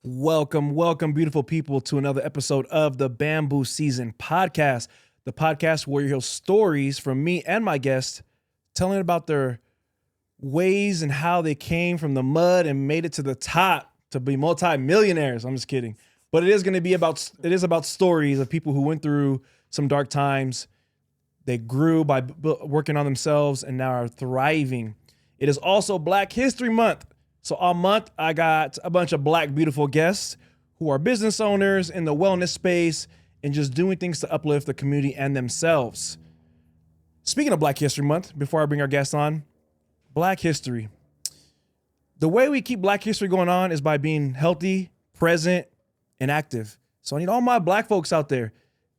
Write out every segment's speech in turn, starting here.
Welcome, beautiful people, to another episode of the BambooSzn Podcast, the podcast where you hear stories from me and my guests telling about their ways and how they came from the mud and made it to the top to be multi-millionaires. I'm just kidding. But it is about stories of people who went through some dark times. They grew by working on themselves and now are thriving. It is also Black History Month. So all month, I got a bunch of Black beautiful guests who are business owners in the wellness space and just doing things to uplift the community and themselves. Speaking of Black History Month, before I bring our guests on, Black history. The way we keep Black history going on is by being healthy, present, and active. So I need all my Black folks out there,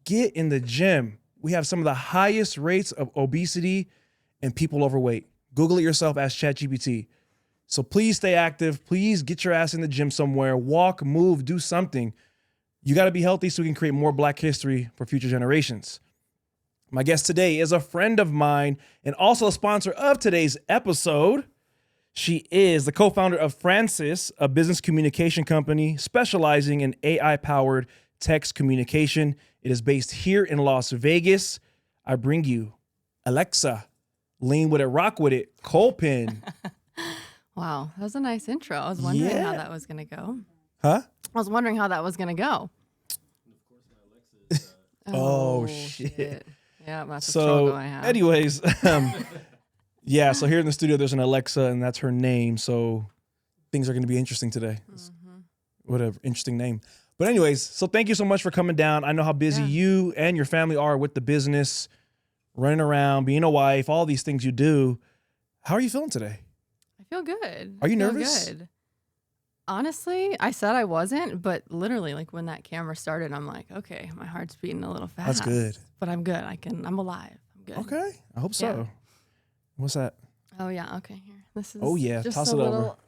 get in the gym. We have some of the highest rates of obesity and people overweight. Google it yourself, ask ChatGPT. So please stay active. Please get your ass in the gym somewhere. Walk, move, do something. You got to be healthy so we can create more Black history for future generations. My guest today is a friend of mine and also a sponsor of today's episode. She is the co-founder of Francis, a business communication company specializing in AI-powered text communication. It is based here in Las Vegas. I bring you Alexa, lean with it, rock with it, Colpin. Wow, that was a nice intro. I was wondering how that was going to go. Huh? I was wondering how that was going to go. Oh, shit. Yeah, that's a struggle I have. Anyways, yeah, so here in the studio, there's an Alexa, and that's her name. So things are going to be interesting today. Whatever, interesting name. But anyways, so thank you so much for coming down. I know how busy you and your family are with the business, running around, being a wife, all these things you do. How are you feeling today? I feel good. Are you I feel nervous? Good. Honestly, I said I wasn't, but literally, like when that camera started, I'm like, okay, my heart's beating a little fast. That's good. But I'm good. I'm alive. I'm good. Okay, I hope so. Yeah. What's that? Oh yeah. Okay. Here. This is. Oh yeah, just toss a it over. little.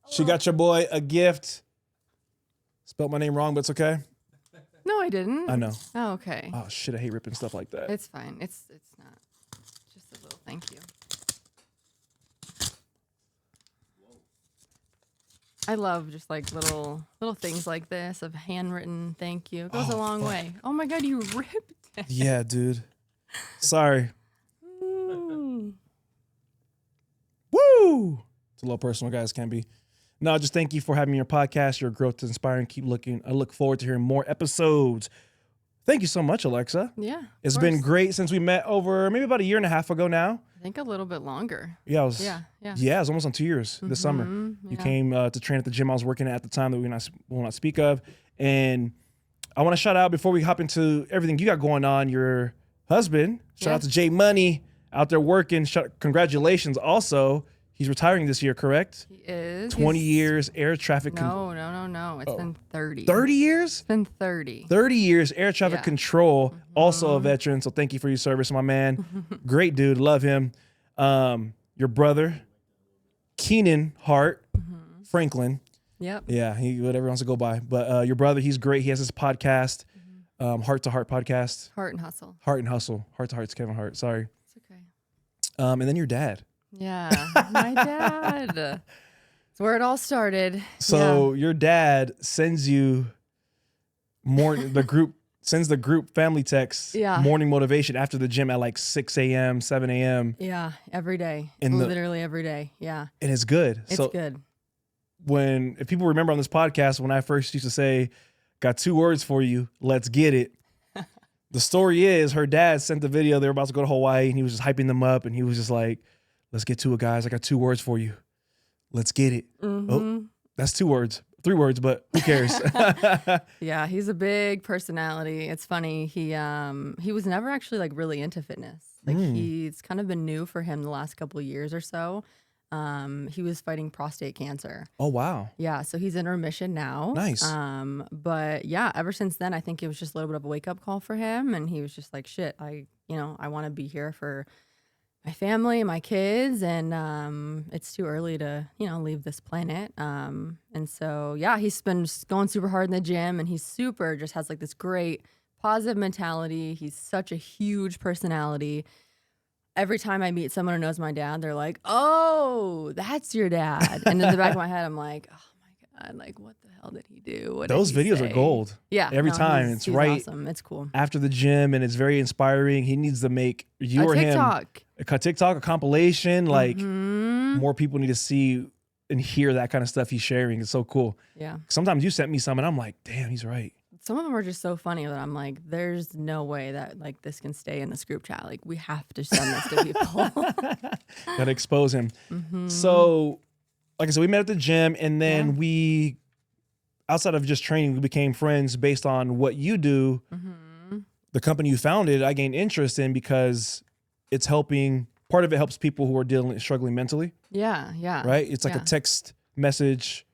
She got your boy a gift. Spelled my name wrong, but it's okay. No, I didn't. I know. Oh, okay. Oh shit, I hate ripping stuff like that. It's fine. It's not. Just a little thank you. I love just like little things like this of handwritten thank you. It goes a long way. Oh my God, you ripped it. Yeah, dude. Sorry. Mm. Woo! It's a little personal, guys. Can be. No, just thank you for having your podcast. Your growth is inspiring. Keep looking. I look forward to hearing more episodes. Thank you so much, Alexa. Yeah. It's been great since we met over maybe about a year and a half ago now. I think a little bit longer. Yeah, Yeah. it was almost on 2 years this summer. You came to train at the gym I was working at the time that we will not speak of. And I want to shout out before we hop into everything you got going on, your husband. Shout out to Jay Money out there working. Congratulations. Also, he's retiring this year, correct? He is. 20 years air traffic. No. It's been 30. 30 years? It's been 30. 30 years air traffic control. Also a veteran. So thank you for your service, my man. Great dude. Love him. Your brother, Keenan Hart, Franklin. Yep. Yeah, he whatever he wants to go by. But your brother, he's great. He has his podcast, Heart to Heart podcast. Heart and Hustle. Heart and Hustle. Heart to Heart's Kevin Hart. Sorry. It's okay. And then your dad. Yeah, my dad. It's where it all started. So your dad sends you sends the group family text morning motivation after the gym at like 6 a.m., 7 a.m. Yeah, every day. Literally every day. Yeah. And it's good. It's good. If people remember on this podcast, when I first used to say, got 2 words for you, let's get it. The story is her dad sent the video. They were about to go to Hawaii and he was just hyping them up. And he was just like, let's get to it, guys. I got 2 words for you. Let's get it. Oh, that's 2 words. 3 words, but who cares? Yeah, he's a big personality. It's funny. He was never actually like really into fitness. Like it's kind of been new for him the last couple of years or so. He was fighting prostate cancer. Oh, wow. Yeah, so he's in remission now. Nice. But yeah, ever since then, I think it was just a little bit of a wake-up call for him. And he was just like, shit, I want to be here for my family, my kids, and it's too early to, leave this planet. And so, yeah, he's been just going super hard in the gym, and he's just has like this great positive mentality. He's such a huge personality. Every time I meet someone who knows my dad, they're like, oh, that's your dad. And in the back of my head, I'm like, oh God, like what the hell did he do? What Those did he videos say? are gold. Yeah, Every no, time. he's Right awesome. It's cool. after the gym, and it's very inspiring. He needs to make you A or TikTok. him a TikTok, a compilation. Like Mhm. more people need to see and hear that kind of stuff he's sharing. It's so cool. Yeah. Sometimes you sent me some and I'm like, damn, he's right. Some of them are just so funny that I'm like, there's no way that like this can stay in this group chat. Like we have to send this to people. Gotta expose him. Mhm. So, like I said, we met at the gym, and then Yeah. we, outside of just training, we became friends based on what you do. Mhm. The company you founded, I gained interest in because it's helping. Part of it helps people who are struggling mentally, Yeah, yeah. right? It's like yeah. a text message.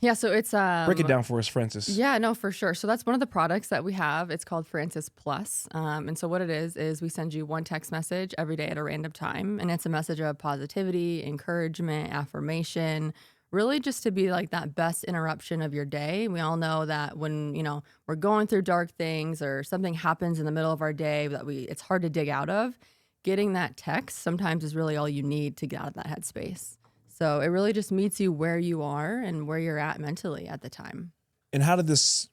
Yeah, so it's Break it down for us, Francis. Yeah, no, for sure. So that's one of the products that we have. It's called Francis Plus. And so what it is we send you one text message every day at a random time. And it's a message of positivity, encouragement, affirmation, really just to be like that best interruption of your day. We all know that when, we're going through dark things or something happens in the middle of our day that it's hard to dig out of, getting that text sometimes is really all you need to get out of that headspace. So it really just meets you where you are and where you're at mentally at the time. And how did this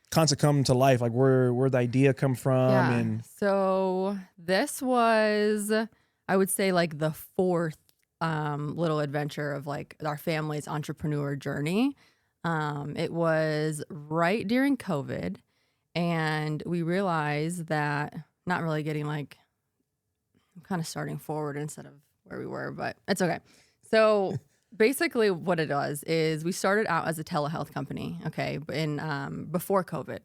concept come to life? Like where'd the idea come from? Yeah. And So this was, I would say, like the fourth little adventure of like our family's entrepreneur journey. It was right during COVID, and we realized that not really getting like, I'm kind of starting forward instead of where we were, but it's okay. So basically what it does is we started out as a telehealth company, okay, before COVID.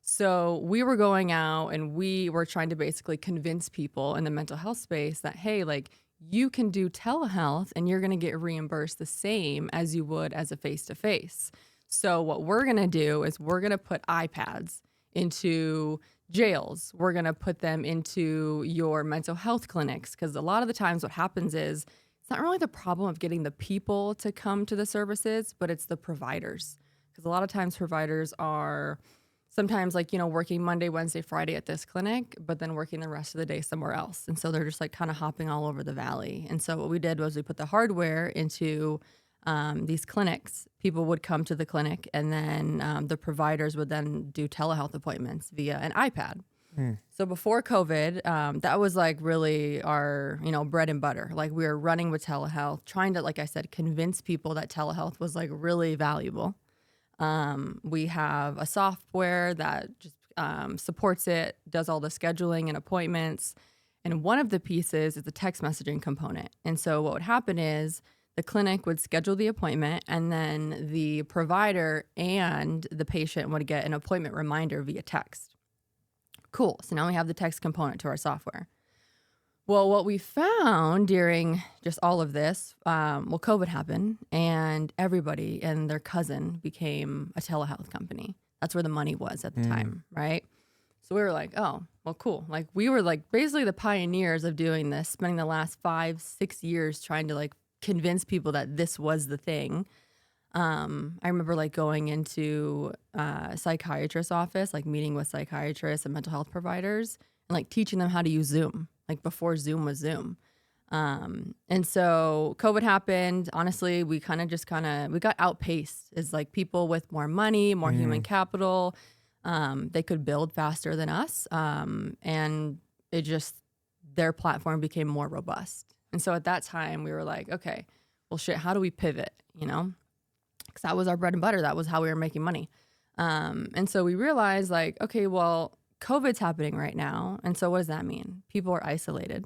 So we were going out and we were trying to basically convince people in the mental health space that, hey, like you can do telehealth and you're going to get reimbursed the same as you would as a face-to-face. So what we're going to do is we're going to put iPads into jails. We're going to put them into your mental health clinics, because a lot of the times what happens is it's not really the problem of getting the people to come to the services, but it's the providers. Because a lot of times providers are sometimes like, working Monday, Wednesday, Friday at this clinic, but then working the rest of the day somewhere else. And so they're just like kind of hopping all over the valley. And so what we did was we put the hardware into these clinics. People would come to the clinic, and then the providers would then do telehealth appointments via an iPad. So before COVID, that was like really our, bread and butter. Like we were running with telehealth, trying to, like I said, convince people that telehealth was like really valuable. We have a software that just supports it, does all the scheduling and appointments. And one of the pieces is the text messaging component. And so what would happen is the clinic would schedule the appointment, and then the provider and the patient would get an appointment reminder via text. Cool. So now we have the text component to our software. Well, what we found during just all of this, COVID happened, and everybody and their cousin became a telehealth company. That's where the money was at the time, right? So we were like, oh, well, cool. Like we were like basically the pioneers of doing this, spending the last 5-6 years trying to like convince people that this was the thing. I remember like going into a psychiatrist's office, like meeting with psychiatrists and mental health providers, and like teaching them how to use Zoom, like before Zoom was Zoom. And so COVID happened. Honestly, we got outpaced as like people with more money, more human capital. They could build faster than us. And their platform became more robust. And so at that time we were like, okay, well shit, how do we pivot? Because that was our bread and butter. That was how we were making money. And so we realized like, okay, well, COVID's happening right now. And so what does that mean? People are isolated.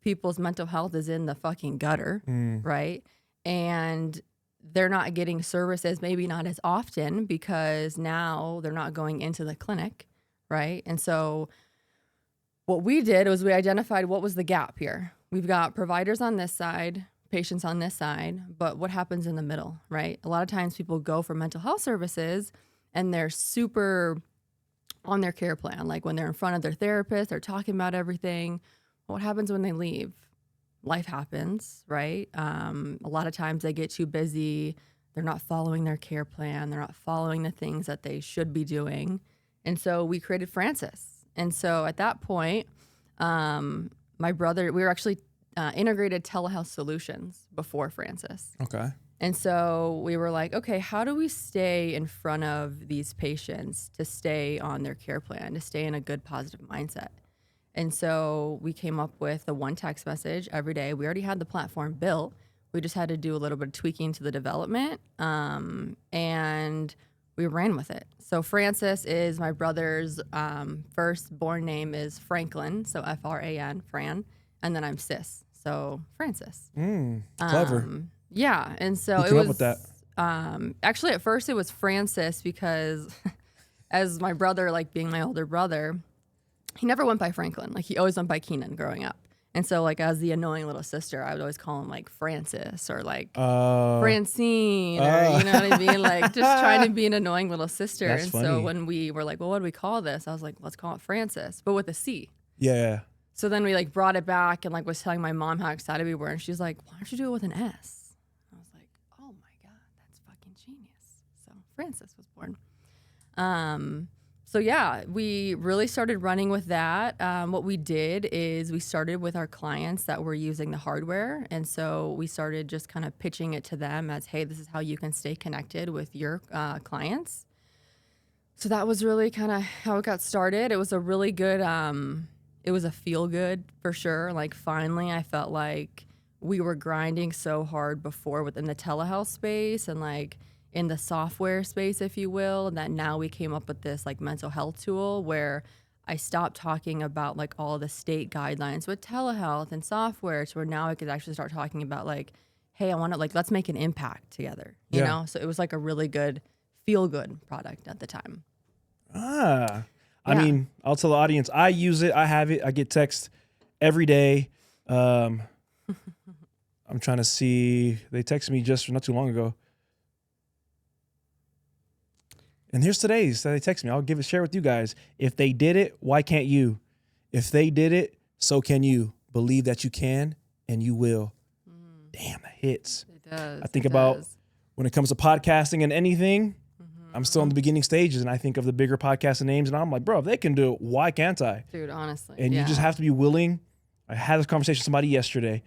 People's mental health is in the fucking gutter, right? And they're not getting services, maybe not as often, because now they're not going into the clinic, right? And so what we did was we identified what was the gap here. We've got providers on this side, patients on this side, but what happens in the middle, right? A lot of times people go for mental health services and they're super on their care plan. Like when they're in front of their therapist, they're talking about everything. What happens when they leave? Life happens, right? A lot of times they get too busy. They're not following their care plan. They're not following the things that they should be doing. And so we created Francis. And so at that point, my brother, we were actually integrated telehealth solutions before Francis. Okay. And so we were like, okay, how do we stay in front of these patients to stay on their care plan, to stay in a good, positive mindset? And so we came up with the one text message every day. We already had the platform built. We just had to do a little bit of tweaking to the development, and we ran with it. So Francis is my brother's firstborn name is Franklin, so F-R-A-N, Fran, and then I'm Sis, so Francis. Clever. Yeah, and so Who it came up was with that? Actually at first it was Francis because as my brother, like being my older brother, he never went by Franklin. Like he always went by Keenan growing up. And so like as the annoying little sister, I would always call him like Francis or like Francine or you know what I mean? Like just trying to be an annoying little sister. That's and funny. so when we were like, well, what do we call this? I was like, let's call it Francis, but with a C. Yeah. So then we like brought it back and like was telling my mom how excited we were. And she's like, why don't you do it with an S? I was like, oh my God, that's fucking genius. So Francis was born. So yeah, we really started running with that. What we did is we started with our clients that were using the hardware. And so we started just kind of pitching it to them as, hey, this is how you can stay connected with your clients. So that was really kind of how it got started. It was a really good, it was a feel good for sure. Like finally I felt like we were grinding so hard before within the telehealth space and like in the software space, if you will, and that now we came up with this like mental health tool where I stopped talking about like all the state guidelines with telehealth and software to where now I could actually start talking about like, hey, I want to like, let's make an impact together, you know? So it was like a really good feel good product at the time. I mean, I'll tell the audience, I use it. I have it. I get text every day. I'm trying to see, they texted me just not too long ago. And here's today's. So they text me. I'll share with you guys. If they did it, why can't you? If they did it, so can you. Believe that you can and you will. Damn, that hits. It does. I think about when it comes to podcasting and anything, I'm still in the beginning stages and I think of the bigger podcasting names and I'm like, bro, if they can do it, why can't I? Dude, honestly. And you just have to be willing. I had this conversation with somebody yesterday.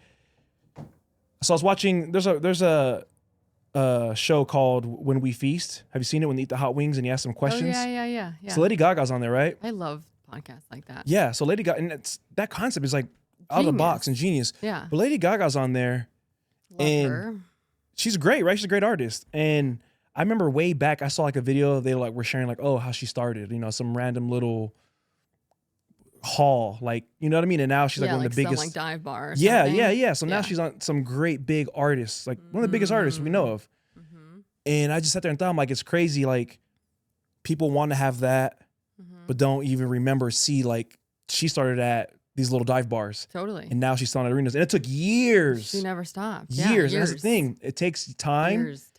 So I was watching, there's a show called When We Feast. Have you seen it when they eat the hot wings and you ask them questions? Oh, yeah. So Lady Gaga's on there, right? I love podcasts like that. Yeah. So Lady Gaga, and that concept is like out of the box and genius. Yeah. But Lady Gaga's on there. Love her. She's great, right? She's a great artist. And I remember way back, I saw like a video, they like were sharing like, oh, how she started, you know, some random little hall, like, you know what I mean? And now she's like one of the biggest. Some like dive bar or yeah. something. So now she's on some great big artists, like one of the biggest artists we know of. And I just sat there and thought, I'm like, it's crazy. Like people want to have that, but don't even see like she started at these little dive bars. Totally. And now she's selling arenas. And it took years. She never stopped. Years. And that's the thing. It takes time. Years.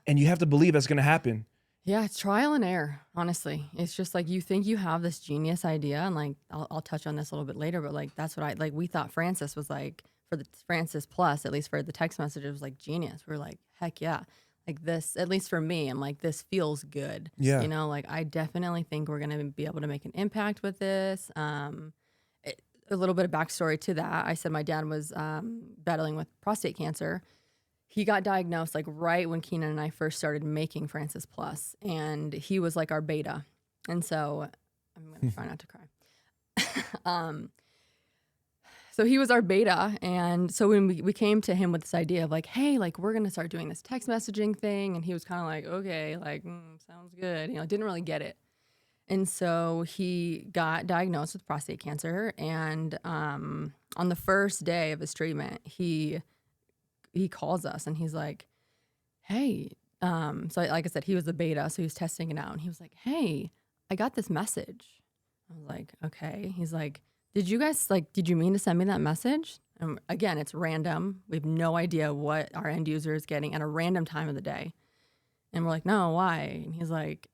And you have to believe that's going to happen. Yeah, it's trial and error, honestly. It's just like you think you have this genius idea. And like, I'll touch on this a little bit later, but like, that's what we thought Francis was like, for the Francis Plus, at least for the text message, it was like genius. We were like, heck yeah. Like this, at least for me, I'm like, this feels good. Yeah. You know, like I definitely think we're going to be able to make an impact with this. A little bit of backstory to that. I said my dad was battling with prostate cancer. He got diagnosed like right when Keenan and I first started making Francis Plus, and he was like our beta. And so I'm going to try not to cry. So he was our beta. And so when we came to him with this idea of like, hey, like we're going to start doing this text messaging thing. And he was kind of like, okay, like, sounds good. You know, didn't really get it. And so he got diagnosed with prostate cancer. And on the first day of his treatment, he calls us and he's like, hey, so like I said, he was the beta. So he was testing it out. And he was like, hey, I got this message. I was like, okay. He's like, did you mean to send me that message? And again, it's random. We have no idea what our end user is getting at a random time of the day. And we're like, no, why? And he's like,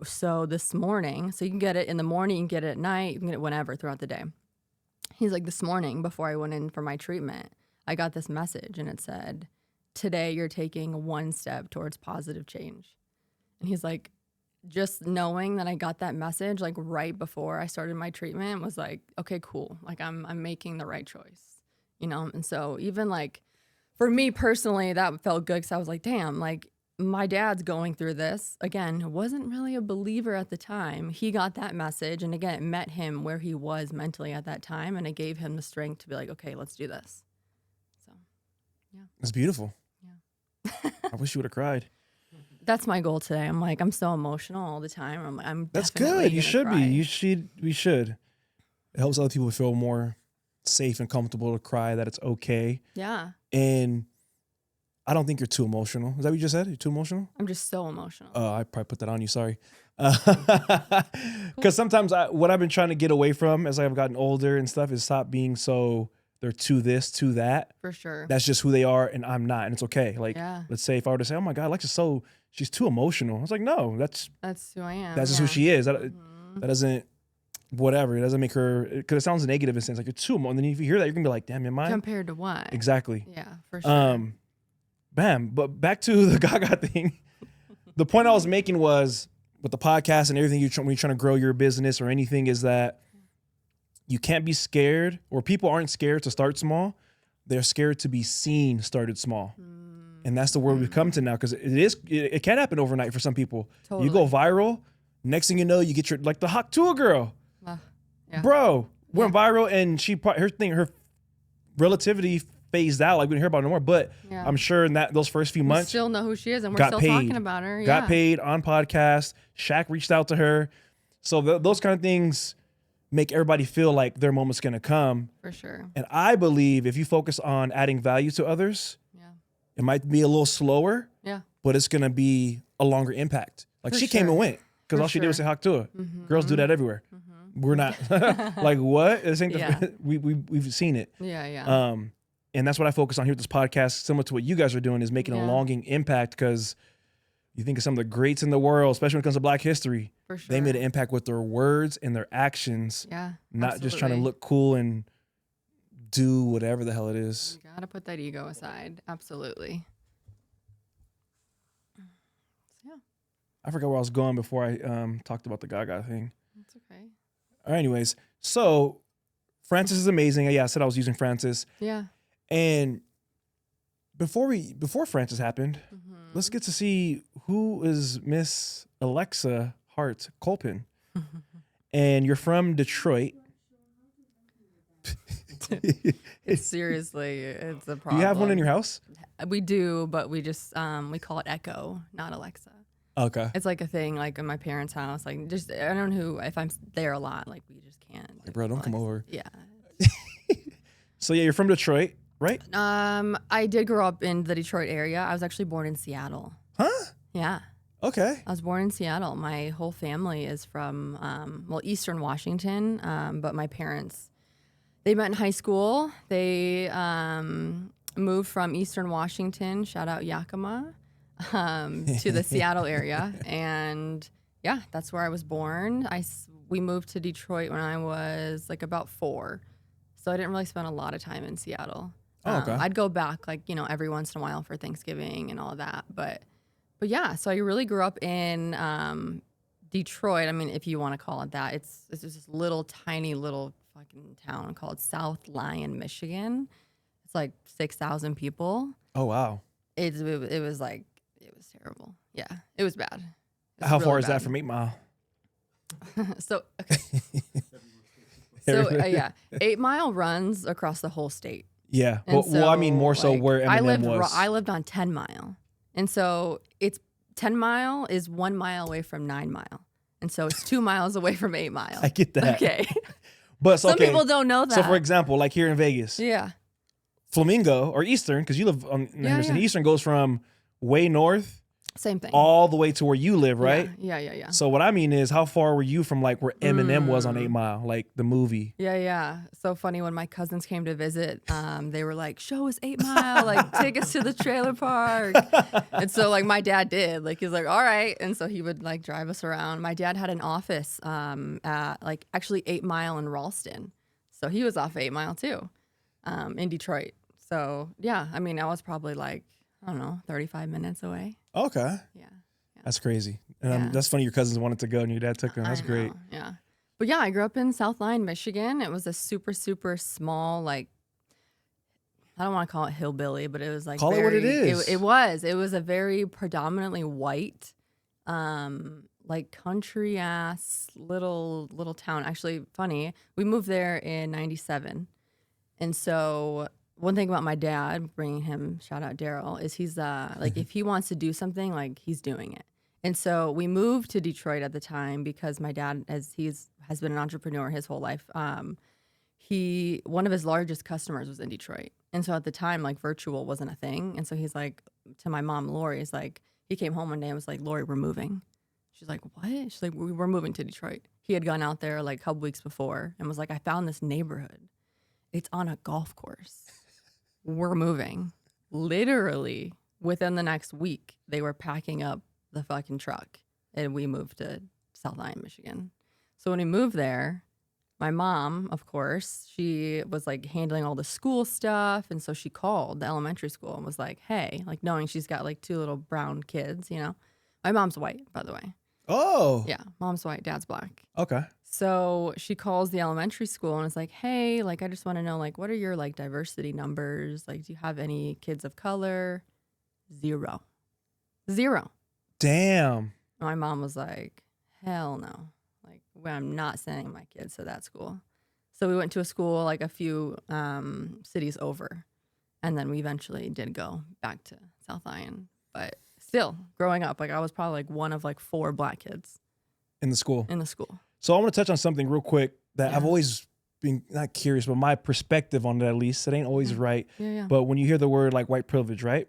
so this morning, so you can get it in the morning, you can get it at night, you can get it whenever throughout the day. He's like, this morning before I went in for my treatment, I got this message and it said, today you're taking one step towards positive change. And he's like, just knowing that I got that message like right before I started my treatment was like, okay, cool. Like I'm making the right choice. you know? And so even like for me personally, that felt good because I was like, damn, like my dad's going through this. Again, wasn't really a believer at the time. He got that message. And again, it met him where he was mentally at that time. And it gave him the strength to be like, okay, let's do this. So, yeah. It's beautiful. Yeah. I wish you would have cried. That's my goal today. I'm like, I'm so emotional all the time. I'm That's definitely good. You gonna should cry. be. We should. It helps other people feel more safe and comfortable to cry, that it's okay. Yeah. And I don't think you're too emotional. Is that what you just said? You're too emotional? I'm just so emotional. I probably put that on you. Sorry. Because sometimes what I've been trying to get away from as I've gotten older and stuff is stop being so they're to this, to that. For sure. That's just who they are, and I'm not, and it's okay. Like, Yeah. let's say if I were to say, "Oh my God, Alexa's she's too emotional," I was like, "No, that's who I am. just who she is. That Mhm. doesn't, whatever. It doesn't make her, because it sounds negative in a sense. Like you're too emotional. And then if you hear that, you're gonna be like, "Damn, am I?" Compared to what? Exactly. Yeah, for sure. Bam. But back to the Gaga thing. The point I was making was with the podcast and everything when you're trying to grow your business or anything is that you can't be scared, or people aren't scared to start small. They're scared to be seen started small. And that's the world we've come to now, because it can happen overnight for some people. Totally. You go viral, next thing you know, you get your, like the Haktua girl. Yeah. Bro, went viral, and her relativity phased out. Like we didn't hear about it no more. But Yeah. I'm sure in those first few We months, still know who she is, and we're got still paid. talking about her. got Yeah. paid on podcast. Shaq reached out to her. So those kind of things make everybody feel like their moment's going to come. For sure. And I believe if you focus on adding value to others, Yeah. it might be a little slower, Yeah. but it's going to be a longer impact. Like For she came sure. and went because For all she did was say sure. Haktua. Girls do that everywhere. We're not like, what? This ain't Yeah. we've seen it. Yeah. Yeah. And that's what I focus on here with this podcast, similar to what you guys are doing, is making a Yeah. longing impact, because you think of some of the greats in the world, especially when it comes to Black history. For sure. They made an impact with their words and their actions, Yeah. not just trying to absolutely. look cool and do whatever the hell it is. You gotta put that ego aside. Absolutely. Yeah, I forgot where I was going before I talked about the Gaga thing. that's okay. All right, anyways, so Francis is amazing. Yeah, I said I was using Francis. Yeah. And before Francis happened, let's get to see who is Miss Alexa Kolpin. And you're from Detroit. Seriously, it's a Do problem. you have one in your house? We do, but we just we call it Echo, not Alexa. Okay. It's like a thing, like in my parents' house. Like, just I don't know if I'm there a lot. Like, we just can't. Like, bro, don't come over. Yeah. So yeah, you're from Detroit, right? I did grow up in the Detroit area. I was actually born in Seattle. Huh? Yeah. Okay. I was born in Seattle. My whole family is from, Eastern Washington. But my parents, they met in high school. They moved from Eastern Washington, shout out Yakima, to the Seattle area. And yeah, that's where I was born. We moved to Detroit when I was like about 4. So I didn't really spend a lot of time in Seattle. Oh, okay. I'd go back like, every once in a while for Thanksgiving and all of that. But yeah, so I really grew up in Detroit. I mean, if you want to call it that, it's just this little tiny little fucking town called South Lyon, Michigan. It's like 6,000 people. Oh wow. It was terrible. Yeah, it was bad. It was How far really is that bad. from 8 Mile? So okay. So yeah, 8 Mile runs across the whole state. Yeah. And Well, I mean more so like, where Eminem was. I lived on 10 Mile. And so it's 10 Mile is 1 mile away from 9 Mile. And so it's 2 miles away from 8 Mile. I get that. Okay. But so, Some people don't know that. So for example, like here in Vegas, Yeah. Flamingo or Eastern, because you live on Henderson, yeah. Eastern goes from way north Same thing. all the way to where you live, right? Yeah. So what I mean is, how far were you from like where Eminem was on 8 Mile, like the movie? Yeah. So funny when my cousins came to visit, they were like, show us 8 Mile, like take us to the trailer park. And so like my dad did, like he's like, all right. And so he would like drive us around. My dad had an office at like actually 8 Mile in Ralston. So he was off 8 Mile too, in Detroit. So yeah, I mean, I was probably like, I don't know, 35 minutes away. Okay. Yeah. That's crazy. And Yeah. that's funny your cousins wanted to go and your dad took them. That's I know, great. Yeah. But yeah, I grew up in South Lyon, Michigan. It was a super, super small, like, I don't want to call it hillbilly, but it was like Call it what it is. It was a very predominantly white, like country ass little town. Actually, funny, we moved there in '97, and so one thing about my dad, bringing him, shout out Daryl, is he's like if he wants to do something, like he's doing it. And so we moved to Detroit at the time because my dad, as has been an entrepreneur his whole life, one of his largest customers was in Detroit. And so at the time, like virtual wasn't a thing. And so he's like, to my mom, Lori, he's like, he came home one day and was like, Lori, we're moving. She's like, what? She's like, we're moving to Detroit. He had gone out there like a couple weeks before and was like, I found this neighborhood. It's on a golf course. We're moving. Literally within the next week, they were packing up the fucking truck and we moved to South Lyon, Michigan. So when we moved there, my mom, of course, she was like handling all the school stuff. And so she called the elementary school and was like, hey, like knowing she's got like 2 little brown kids, you know. My mom's white, by the way. Oh. Yeah, mom's white, dad's black. Okay. So she calls the elementary school and is like, hey, like, I just want to know, like, what are your like diversity numbers? Like, do you have any kids of color? 0. Damn. My mom was like, hell no. Like, well, I'm not sending my kids to that school. So we went to a school like a few cities over. And then we eventually did go back to South Lyon. But still, growing up, like I was probably like one of like 4 black kids. In the school. So I want to touch on something real quick that I've always been not curious, but my perspective on it, at least, it ain't always right. Yeah. But when you hear the word like white privilege, right?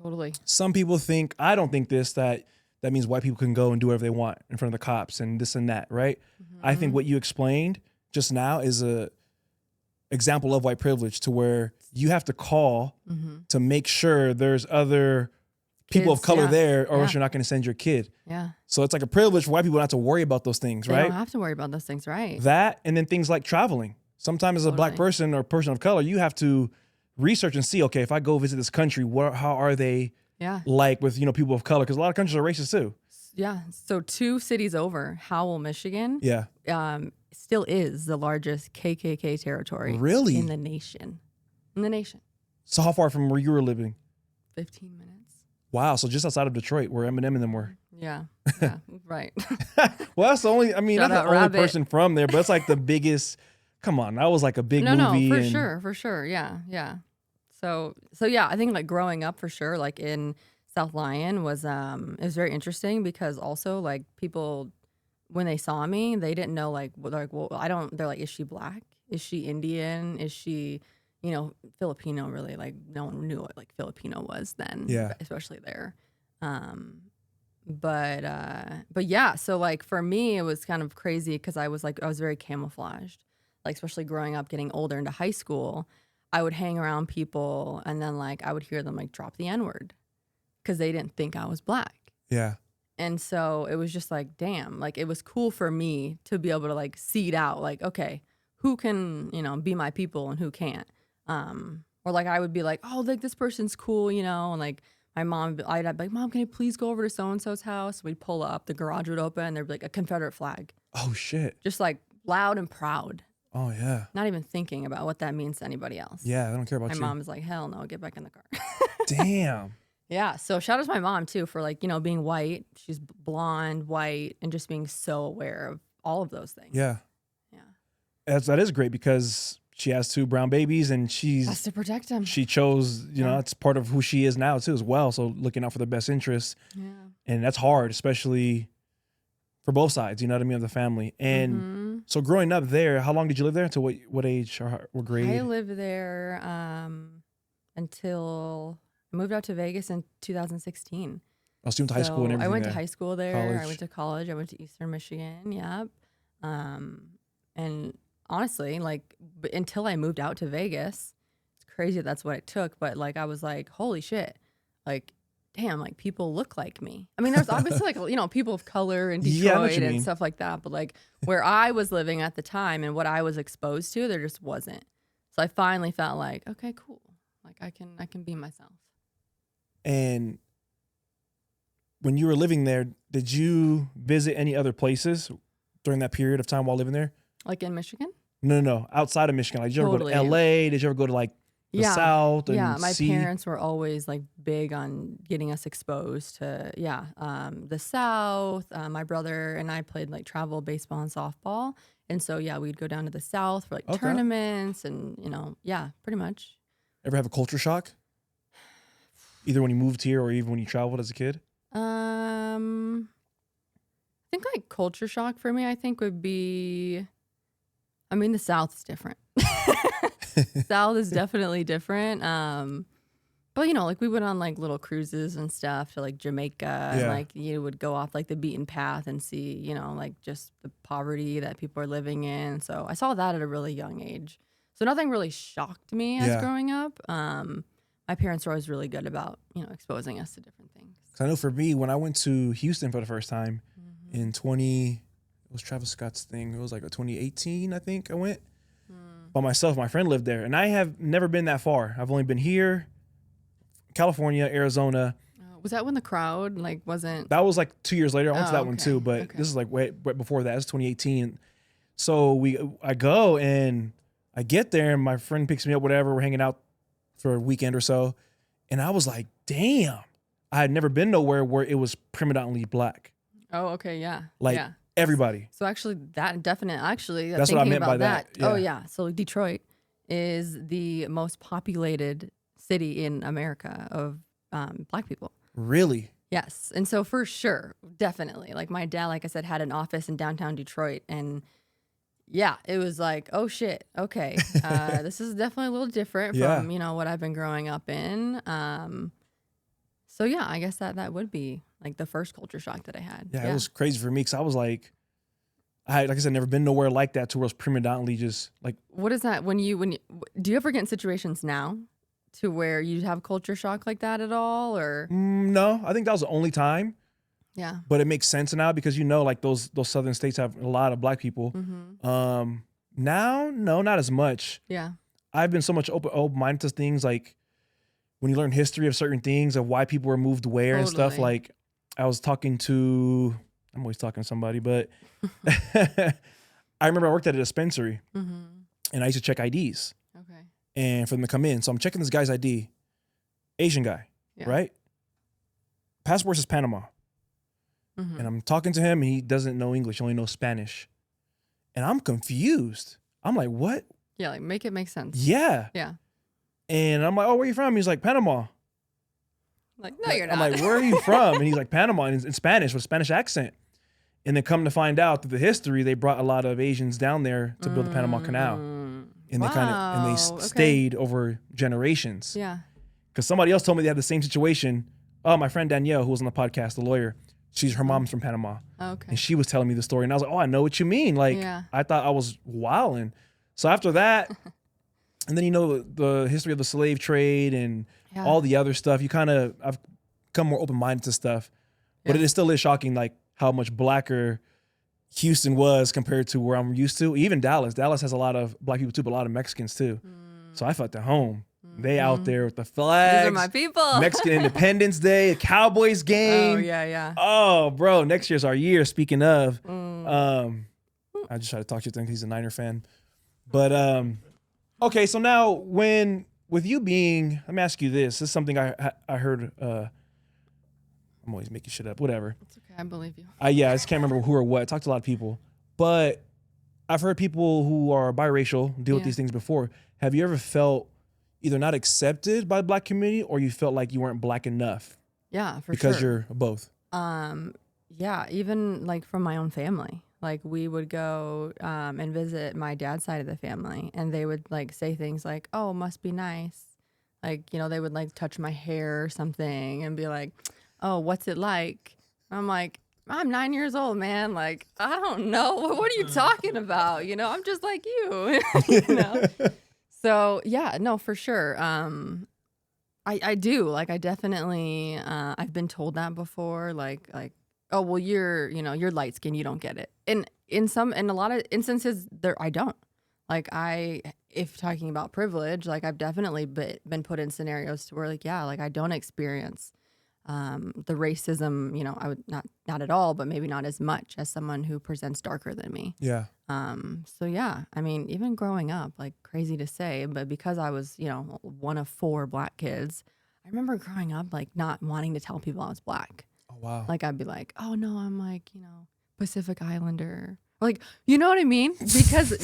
Totally. Some people think, I don't think this, that means white people can go and do whatever they want in front of the cops and this and that, right? Mm-hmm. I think what you explained just now is a example of white privilege, to where you have to call to make sure there's other people of color there, or else you're not going to send your kid. Yeah. So it's like a privilege for white people not to worry about those things, right? They don't have to worry about those things, right? That, and then things like traveling. Sometimes as a black person or person of color, you have to research and see, okay, if I go visit this country, how are they like with, people of color? Because a lot of countries are racist too. Yeah. So 2 cities over, Howell, Michigan, still is the largest KKK territory in the nation. So how far from where you were living? 15 minutes. Wow. So just outside of Detroit, where Eminem and them were. Yeah, right. Well, that's the only, not the only person from there, but it's like the biggest, come on, that was like a big movie. No, for sure. Yeah. So yeah, I think like growing up for sure, like in South Lyon was, it was very interesting because also like people, when they saw me, they didn't know they're like, is she black? Is she Indian? Is she, Filipino? Really, like no one knew what like Filipino was then, especially there. But yeah, so like for me, it was kind of crazy because I was very camouflaged, like especially growing up, getting older into high school, I would hang around people and then like I would hear them like drop the N-word because they didn't think I was black. Yeah. And so it was just like, damn, like it was cool for me to be able to like seed out like, okay, who can, be my people and who can't. Or like I would be like, oh, like this person's cool, and like my mom, I'd be like, Mom, can you please go over to so-and-so's house? We'd pull up, the garage would open, and there'd be like a Confederate flag. Oh, shit. Just like loud and proud. Oh, yeah. Not even thinking about what that means to anybody else. Yeah, I don't care about you. My mom is like, hell no, get back in the car. Damn. Yeah, so shout out to my mom too for like, being white. She's blonde, white, and just being so aware of all of those things. Yeah. That is great because she has 2 brown babies and has to protect them. She chose, it's part of who she is now too as well. So looking out for the best interests. Yeah. And that's hard, especially for both sides, you know what I mean, of the family. And so growing up there, how long did you live there? Until what age or what grade? I lived there until I moved out to Vegas in 2016. I was went to high school and everything. I went to high school there. College. I went to college. I went to Eastern Michigan. Yep. And honestly, like until I moved out to Vegas, it's crazy that's what it took. But like I was like, holy shit, like damn, like people look like me. I mean, there's obviously like people of color in Detroit and stuff like that. But like where I was living at the time and what I was exposed to, there just wasn't. So I finally felt like, okay, cool, like I can be myself. And when you were living there, did you visit any other places during that period of time while living there? Like in Michigan? No. Outside of Michigan. Like, did you ever go to LA? Did you ever go to like the South and yeah. My see? parents were always like big on getting us exposed to the South. My brother and I played like travel baseball and softball, and so yeah, we'd go down to the South for like Okay. tournaments, and pretty much. Ever have a culture shock? Either when you moved here or even when you traveled as a kid? I think like culture shock for me, I think would be, I mean, the South is different. South is definitely different. But like we went on like little cruises and stuff to like Jamaica, and like you would go off like the beaten path and see, like just the poverty that people are living in. So I saw that at a really young age. So nothing really shocked me as growing up. My parents were always really good about, exposing us to different things. 'Cause I know for me, when I went to Houston for the first time in it was Travis Scott's thing. It was like a 2018, I think I went by myself. My friend lived there, and I have never been that far. I've only been here, California, Arizona. Was that when the crowd like wasn't? That was like 2 years later. I went to that one okay, too, but this is like way before that. It's 2018. So I go and I get there, and my friend picks me up. Whatever, we're hanging out for a weekend or so, and I was like, damn, I had never been nowhere where it was predominantly black. Oh, okay, yeah, Like everybody. So actually, that's what I meant by that. Oh yeah, so Detroit is the most populated city in America of black people. Really? Yes, and so for sure, definitely. Like my dad, like I said, had an office in downtown Detroit, and yeah, it was like, oh shit, okay, this is definitely a little different from what I've been growing up in. So yeah, I guess that would be like the first culture shock that I had. Yeah, it was crazy for me because I was like, like I said, never been nowhere like that to where it's predominantly just like. What is that when you do you ever get in situations now to where you have culture shock like that at all, or? No, I think that was the only time. Yeah. But it makes sense now because like those southern states have a lot of black people. Now, no, not as much. Yeah. I've been so much open-minded to things, like when you learn history of certain things, of why people were moved where and stuff. Like I was talking to, I'm always talking to somebody, but I remember I worked at a dispensary and I used to check IDs. Okay. And for them to come in. So I'm checking this guy's ID, Asian guy, right? Passport says Panama. And I'm talking to him and he doesn't know English, he only knows Spanish. And I'm confused. I'm like, what? Yeah, like make it make sense. Yeah. Yeah. And I'm like, oh, where are you from? He's like, Panama. Like, no, you're not. I'm like, where are you from? And he's like, Panama, in Spanish, with a Spanish accent. And then come to find out that the history, they brought a lot of Asians down there to build the Panama Canal. And they stayed over generations. Yeah. Because somebody else told me they had the same situation. Oh, my friend Danielle, who was on the podcast, the lawyer, her mom's from Panama. Okay. And she was telling me the story. And I was like, oh, I know what you mean. Like, I thought I was wilding. So after that, and then, the history of the slave trade and all the other stuff, I've become more open-minded to stuff. But it still is shocking, like, how much blacker Houston was compared to where I'm used to. Even Dallas. Dallas has a lot of black people too, but a lot of Mexicans too. So I felt at home. They out there with the flags. These are my people. Mexican Independence Day, a Cowboys game. Oh, yeah. Oh, bro, next year's our year, speaking of. I just try to talk to you, think he's a Niner fan. But, okay, so now with you being, let me ask you this. This is something I heard, I'm always making shit up, whatever. It's okay, I believe you. I just can't remember who or what. I talked to a lot of people. But I've heard people who are biracial deal with these things before. Have you ever felt either not accepted by the black community or you felt like you weren't black enough? Yeah, for sure. Because you're both. Yeah, even like from my own family. Like we would go and visit my dad's side of the family, and they would like say things like, oh, must be nice. Like, they would like touch my hair or something and be like, oh, what's it like? I'm like, I'm 9 years old, man. Like, I don't know. What are you talking about? I'm just like you. So yeah, no, for sure. I do. Like, I definitely, I've been told that before. Like, oh, well, you're light skin, you don't get it. And in a lot of instances, I don't. Like, if talking about privilege, like I've definitely been put in scenarios to where, like, yeah, like I don't experience the racism, you know, I would not at all, but maybe not as much as someone who presents darker than me. Yeah. So yeah, I mean, even growing up, like crazy to say, but because I was, you know, one of 4 Black kids, I remember growing up like not wanting to tell people I was Black. Oh, wow. Like I'd be like, oh no, I'm like, you know, Pacific Islander. Like, you know what I mean? Because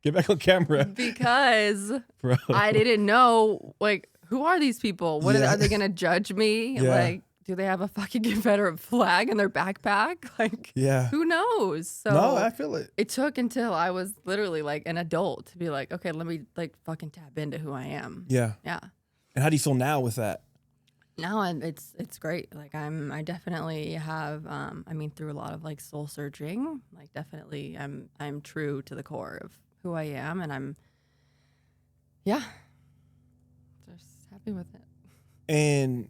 Get back on camera. because Bro. I didn't know, like, who are these people? Yeah. Are they going to judge me? Yeah. Like, do they have a fucking Confederate flag in their backpack? Like, Yeah. who knows? So No, I feel it. it took until I was literally like an adult to be like, okay, let me like fucking tap into who I am. Yeah. Yeah. And how do you feel now with that? Now it's great. Like I definitely have I mean through a lot of like soul searching, like definitely I'm true to the core of who I am, and I'm just happy with it. And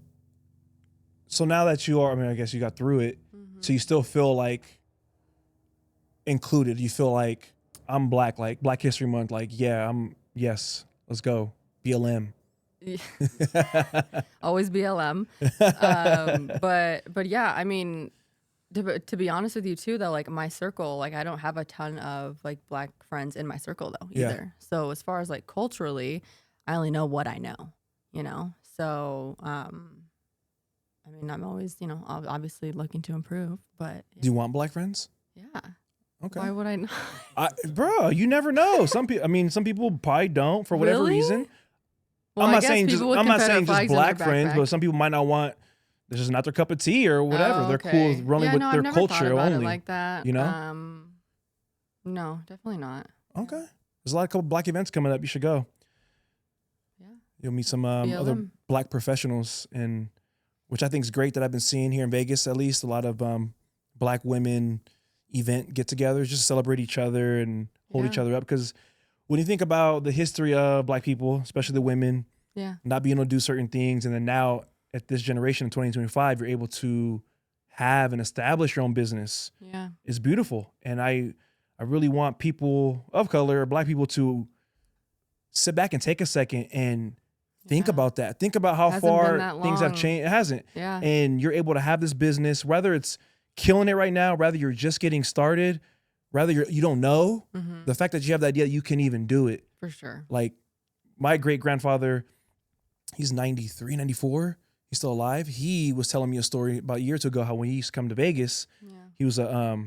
so now that you are, I mean, I guess you got through it, so you still feel like included. You feel like I'm Black, like Black History Month, like, yeah, yes, let's go. BLM. Always BLM. But yeah, I mean, to be honest with you too, though, like my circle, like I don't have a ton of like Black friends in my circle though either. Yeah. So as far as like culturally, I only know what I know, you know? So, I mean, I'm always, you know, obviously looking to improve, but. Do you want Black friends? Yeah. Okay. Why would I not? Bro, you never know. Some people probably don't for whatever Really? reason. Well, I'm not saying just Black friends, backpack. but some people might not want. This is not their cup of tea or whatever. Oh, They're cool with running with their I've never culture thought about only. it like that. You know? No, definitely not. Okay. There's a couple Black events coming up. You should go. Yeah. You'll meet some other Black professionals, and which I think is great that I've been seeing here in Vegas. At least a lot of Black women event get-togethers, just celebrate each other and hold each other up. Because when you think about the history of Black people, especially the women, not being able to do certain things, and then now at this generation in 2025, you're able to have and establish your own business. Yeah, it's beautiful, and I really want people of color, Black people, to sit back and take a second and think about that. Think about how far things have changed. It hasn't. Yeah. And you're able to have this business, whether it's killing it right now, whether you're just getting started, whether you don't know, the fact that you have the idea that you can even do it. For sure. Like my great grandfather, he's 93, 94. He's still alive. He was telling me a story about a year or two ago, how when he used to come to Vegas, he was a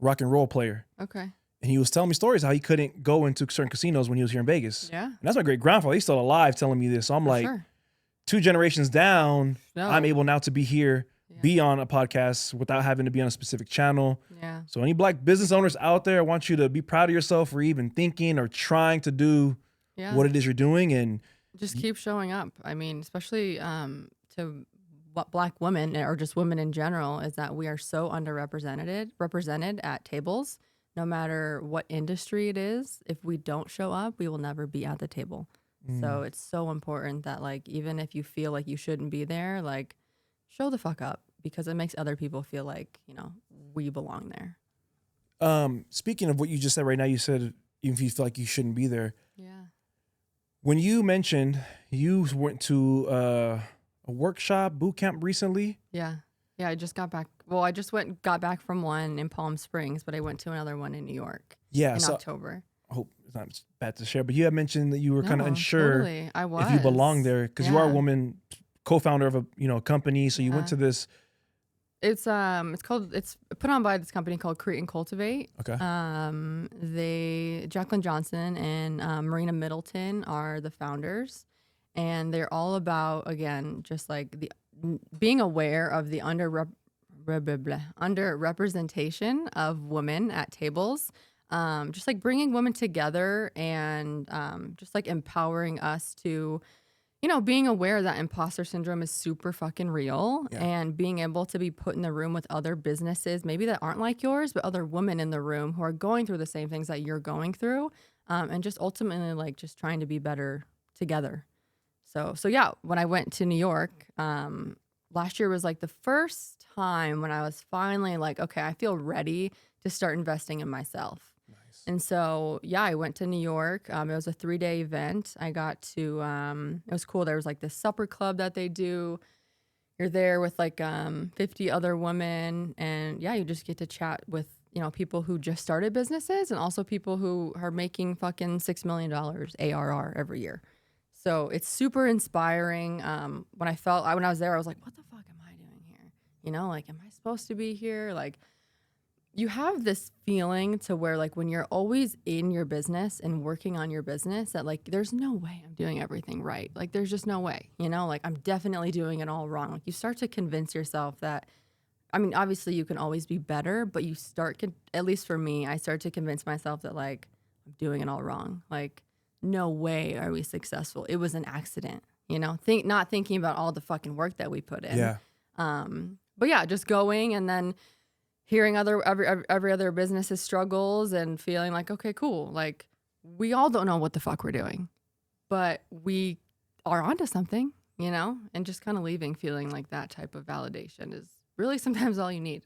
rock and roll player. Okay. And he was telling me stories how he couldn't go into certain casinos when he was here in Vegas. Yeah. And that's my great grandfather. He's still alive telling me this. So I'm like, 2 generations down, I'm able now to be here, be on a podcast without having to be on a specific channel. Yeah. So any Black business owners out there, I want you to be proud of yourself for even thinking or trying to do what it is you're doing, and just keep showing up. I mean, especially to Black women or just women in general, is that we are so represented at tables. No matter what industry it is, if we don't show up, we will never be at the table. So it's so important that, like, even if you feel like you shouldn't be there, like, show the fuck up, because it makes other people feel like, you know, we belong there. Speaking of what you just said right now, you said even if you feel like you shouldn't be there. Yeah. When you mentioned you went to a workshop, boot camp recently. Yeah. Yeah, I just got back. Well, I just got back from one in Palm Springs, but I went to another one in New York in October. I hope it's not bad to share, but you had mentioned that you were kind of unsure I was. if you belong there, because you are a woman, co-founder of a company. So you went to this. It's put on by this company called Create and Cultivate. Okay. Jacqueline Johnson and Marina Middleton are the founders, and they're all about, again, just like being aware of the underrepresentation of women at tables, just like bringing women together and just like empowering us to, you know, being aware that imposter syndrome is super fucking real, and being able to be put in the room with other businesses, maybe that aren't like yours, but other women in the room who are going through the same things that you're going through, and just ultimately like just trying to be better together. So yeah, when I went to New York, last year was like the first time when I was finally like, okay, I feel ready to start investing in myself. Nice. And so, yeah, I went to New York. It was a 3-day event. I got to, it was cool. There was like this supper club that they do. You're there with like 50 other women. And yeah, you just get to chat with, people who just started businesses and also people who are making fucking $6 million ARR every year. So it's super inspiring. When I was there, I was like, what the fuck am I doing here? Like, am I supposed to be here? Like, you have this feeling to where like when you're always in your business and working on your business that like there's no way I'm doing everything right. Like there's just no way, like I'm definitely doing it all wrong. Like you start to convince yourself that, I mean, obviously you can always be better, but you start, at least for me, I start to convince myself that like I'm doing it all wrong. Like no way are we successful. It was an accident, not thinking about all the fucking work that we put in. Yeah. But yeah, just going and then hearing every other business's struggles and feeling like, okay, cool. Like we all don't know what the fuck we're doing, but we are onto something, and just kind of leaving feeling like that type of validation is really sometimes all you need.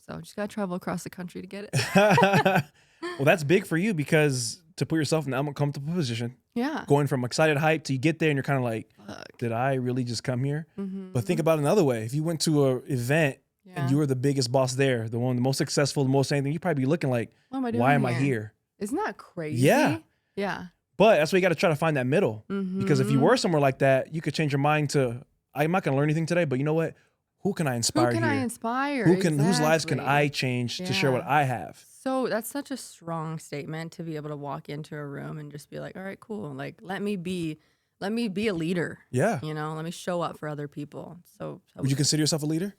So just got to travel across the country to get it. Well, that's big for you because to put yourself in an uncomfortable position, Yeah. going from excited hype to you get there and you're kind of like, Fuck. did I really just come here? Mm-hmm. But think about it another way. If you went to an event and you were the biggest boss there, the most successful, the most anything, you'd probably be looking like, What am I doing why am here? I here? Isn't that crazy? Yeah. Yeah. But that's why you got to try to find that middle. Mm-hmm. Because if you were somewhere like that, you could change your mind to, I'm not going to learn anything today, but you know what? Who can I inspire Who can here? I inspire? Whose lives can Exactly. I change to share Yeah. what I have? So that's such a strong statement to be able to walk into a room and just be like, all right, cool. Like, let me be a leader, Yeah. let me show up for other people. So Would you consider yourself a leader?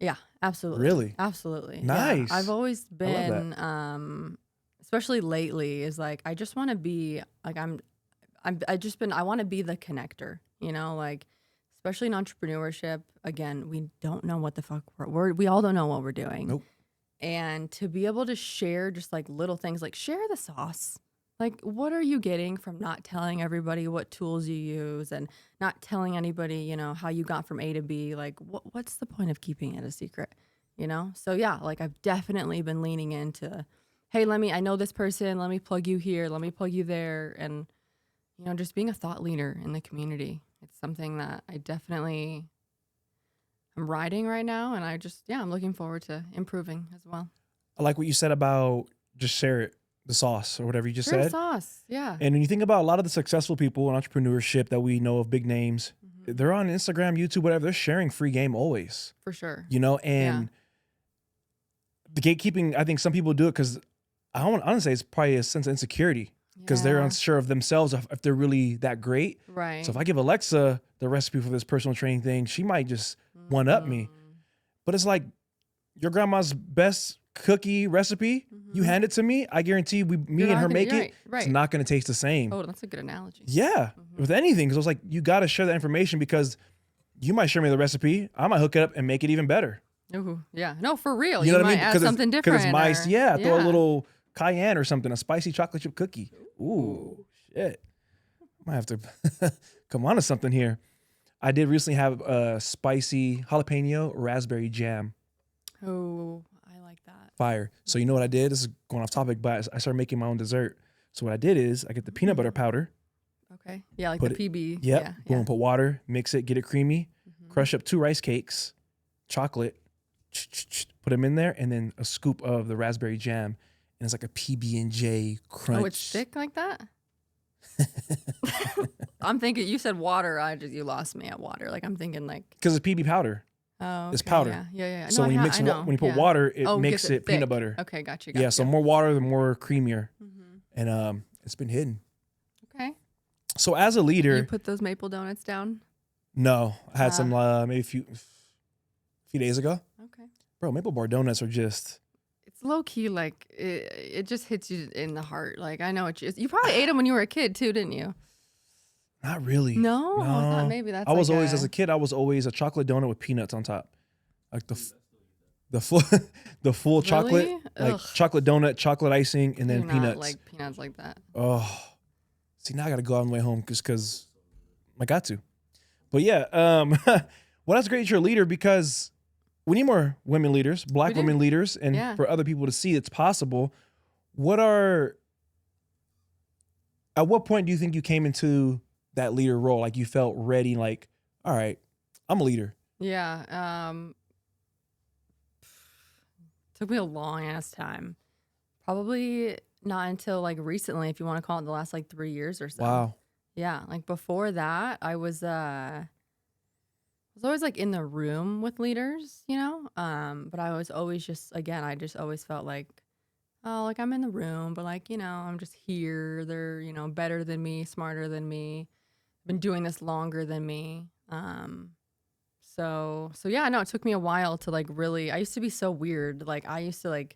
yeah, absolutely. Really? Absolutely. Nice. Yeah. I've always I love been, especially lately, is like, I just want to be like, I want to be the connector, like, especially in entrepreneurship. Again, we don't know what the fuck we all don't know what we're doing. Nope. And to be able to share just like little things, like share the sauce. Like, what are you getting from not telling everybody what tools you use and not telling anybody, how you got from A to B? Like, what's the point of keeping it a secret, So yeah, like I've definitely been leaning into, hey, I know this person, let me plug you here, let me plug you there. And, just being a thought leader in the community. It's something that I definitely am riding right now. And I'm looking forward to improving as well. I like what you said about just share it, the sauce or whatever you just Share the said. sauce. Yeah. And when you think about a lot of the successful people in entrepreneurship that we know of, big names, they're on Instagram, YouTube, whatever. They're sharing free game always, For sure. and the gatekeeping, I think some people do it because I want to say it's probably a sense of insecurity because they're Yeah. unsure of themselves if they're really that great. Right. So if I give Alexa the recipe for this personal training thing, she might just one up me. But it's like your grandma's best cookie recipe. You hand it to me, I guarantee me and her make it. Right. It's not going to taste the same. Oh, that's a good analogy. Yeah, with anything. Because I was like, you got to share that information because you might share me the recipe. I might hook it up and make it even better. Ooh, yeah. No, for real. You know what I might mean? add something different. Because it's or- throw a little cayenne or something, a spicy chocolate chip cookie. Ooh, shit. Might have to come on to something here. I did recently have a spicy jalapeno raspberry jam. Oh, I like that. Fire. So you know what I did? This is going off topic, but I started making my own dessert. So what I did is I get the peanut butter powder. Okay. Yeah, like Put the PB. Yep. Yeah. Boom, put water, mix it, get it creamy, crush up 2 rice cakes, chocolate, put them in there, and then a scoop of the raspberry jam. And it's like a PB&J crunch. Oh, it's thick like that? I'm thinking, you said water. You lost me at water. Like I'm thinking like. Because it's PB powder. Oh, It's okay, powder. Yeah. So No, when you mix, when you put water, it makes gets it peanut thick. butter. Okay, gotcha. Yeah, so more water, the more creamier. Mm-hmm. And it's been hidden. Okay. So as a leader, You put those maple donuts down? no, I had some maybe a few days ago. Okay. Bro, maple bar donuts are just. It's low key, like it just hits you in the heart. Like I know it. You probably ate them when you were a kid too, didn't you? Not really. No, I thought maybe that's. I was like always, as a kid, I was always a chocolate donut with peanuts on top, like the full the full chocolate, Really? like Ugh. chocolate donut, chocolate icing, and then You're not peanuts. like peanuts like that. Oh, see, now I got to go on the way home because I got to. But yeah, well, that's great that you're a leader because we need more women leaders, Black We do. women leaders, and Yeah. for other people to see it's possible. What are At what point do you think you came into that leader role? Like you felt ready, like, all right, I'm a leader. Yeah. Took me a long ass time. Probably not until like recently, if you want to call it the last like 3 years or so. Wow. Yeah. Like before that, I was always like in the room with leaders, you know? But I was always just, again, I just always felt like, oh, like I'm in the room, but like, you know, I'm just here. They're, you know, better than me, smarter than me, been doing this longer than me. So yeah, no, it took me a while to like really, I used to be so weird. Like I used to like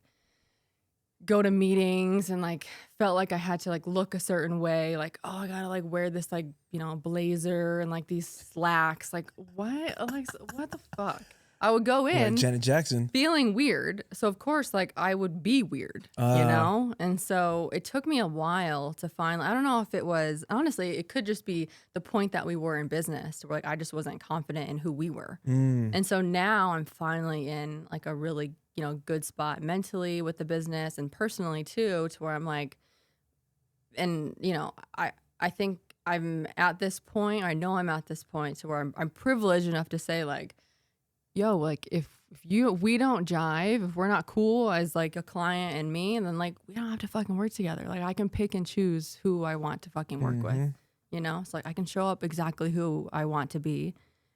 go to meetings and like felt like I had to like look a certain way. Like, oh, I gotta like wear this like, you know, blazer and like these slacks. Like what? Like what the fuck? I would go in Like Janet Jackson. feeling weird. So of course, like I would be weird, you know? And so it took me a while to finally, I don't know if it was, honestly, it could just be the point that we were in business where like I just wasn't confident in who we were. And so now I'm finally in like a really, you know, good spot mentally with the business and personally too, to where I'm like, and you know, I think I'm at this point, I know I'm at this point to where I'm privileged enough to say like, yo, like if we don't jive, if we're not cool as like a client and me, and then like we don't have to fucking work together. Like I can pick and choose who I want to fucking work with, you know? So like I can show up exactly who I want to be.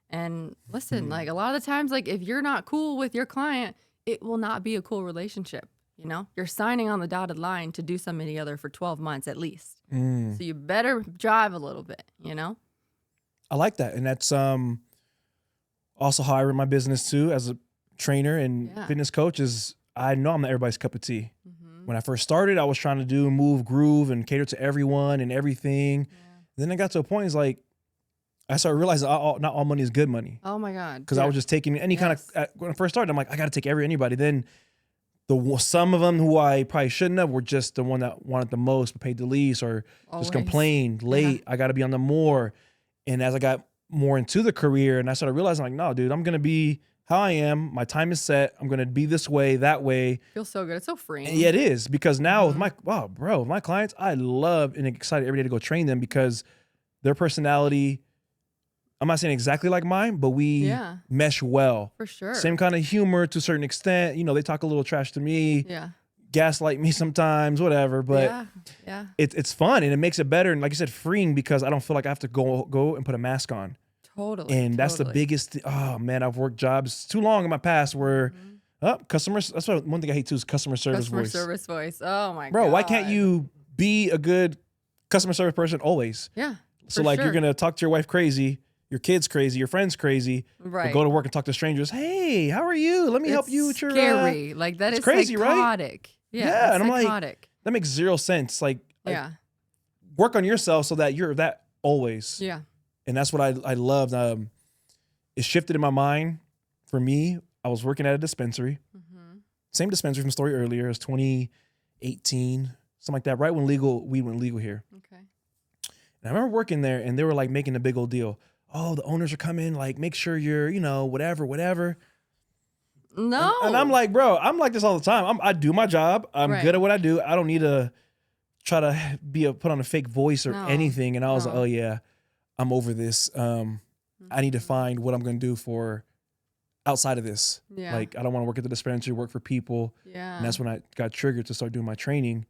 And listen, like a lot of the times, like if you're not cool with your client, it will not be a cool relationship. You know, you're signing on the dotted line to do something together for 12 months at least. So you better jive a little bit, you know? I like that. And that's also how I run my business too, as a trainer and fitness coach. Is I know I'm not everybody's cup of tea. When I first started, I was trying to move, groove, and cater to everyone and everything. Then I got to a point, it's like, I started realizing not all money is good money. Oh my God. Because I was just taking any kind of, when I first started, I'm like, I got to take anybody. Then some of them who I probably shouldn't have were just the one that wanted the most, but paid the least, or just complained late. I got to be on them more. And as I got more into the career and I started realizing like, no, dude, I'm going to be how I am. My time is set. I'm going to be this way, that way. Feels so good. It's so freeing. And yeah, it is, because now with my clients, I love and excited every day to go train them because their personality, I'm not saying exactly like mine, but we mesh well. For sure. Same kind of humor to a certain extent. You know, they talk a little trash to me. Yeah. Gaslight me sometimes, whatever. But it's fun and it makes it better. And like you said, freeing, because I don't feel like I have to go and put a mask on. Totally. And that's the biggest, oh man, I've worked jobs too long in my past where customers, that's one thing I hate too, is customer service voice. Customer service voice. Oh my God. Bro, why can't you be a good customer service person always? Yeah. So like you're going to talk to your wife crazy, your kids crazy, your friends crazy, right? Go to work and talk to strangers. Hey, how are you? Let me help you with your scary. Like that is crazy, psychotic. Right? Yeah, and I'm psychotic. Like, that makes zero sense. Like work on yourself so that you're that always. Yeah. And that's what I loved. It shifted in my mind. For me, I was working at a dispensary. Same dispensary from the story earlier. It was 2018, something like that, right when weed went legal here. Okay. And I remember working there and they were like making a big old deal. Oh, the owners are coming, like make sure you're, you know, whatever. No. And I'm like, bro, I'm like this all the time. I do my job. I'm good at what I do. I don't need to try to put on a fake voice or anything. And I was like, oh yeah, I'm over this. I need to find what I'm going to do for outside of this. Yeah. Like, I don't want to work at the dispensary, work for people. Yeah. And that's when I got triggered to start doing my training.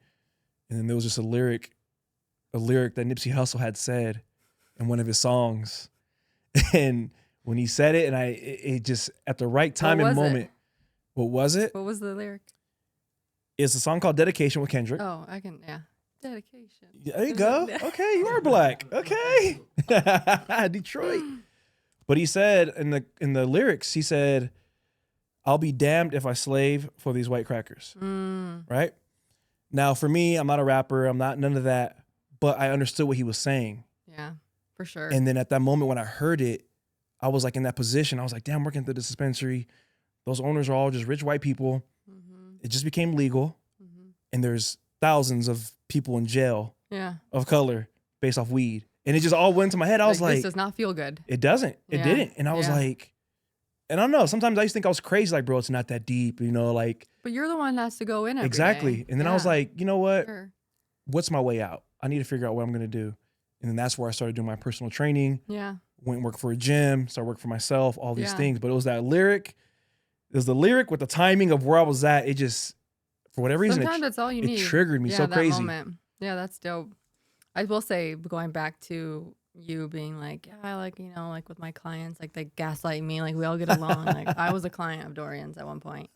And then there was just a lyric that Nipsey Hussle had said in one of his songs. And when he said it, and it just, at the right time and moment. What was it? What was the lyric? It's a song called Dedication with Kendrick. Oh, Dedication. There you go. Okay, you are black. Okay. Detroit. But he said in the lyrics, he said, I'll be damned if I slave for these white crackers. Right? Now, for me, I'm not a rapper. I'm not none of that. But I understood what he was saying. Yeah, for sure. And then at that moment when I heard it, I was like in that position. I was like, damn, I'm working at the dispensary. Those owners are all just rich white people. It just became legal. And there's thousands of people in jail of color based off weed. And it just all went to my head. I was like, this does not feel good. It doesn't. It didn't. And I was like, and I don't know, sometimes I used to think I was crazy, like, bro, it's not that deep, you know, like. But you're the one that has to go in every exactly. day. And then I was like, you know what? What's my way out? I need to figure out what I'm going to do. And then that's where I started doing my personal training. Yeah. Went and worked for a gym, started working for myself, all these Yeah. things. But it was that lyric. It was the lyric with the timing of where I was at. It just, for whatever reason, Sometimes that's all you it need. triggered me so that crazy. Moment. Yeah, that's dope. I will say, going back to you being like, yeah, I like, you know, like with my clients, like they gaslight me, like we all get along. Like I was a client of Dorian's at one point.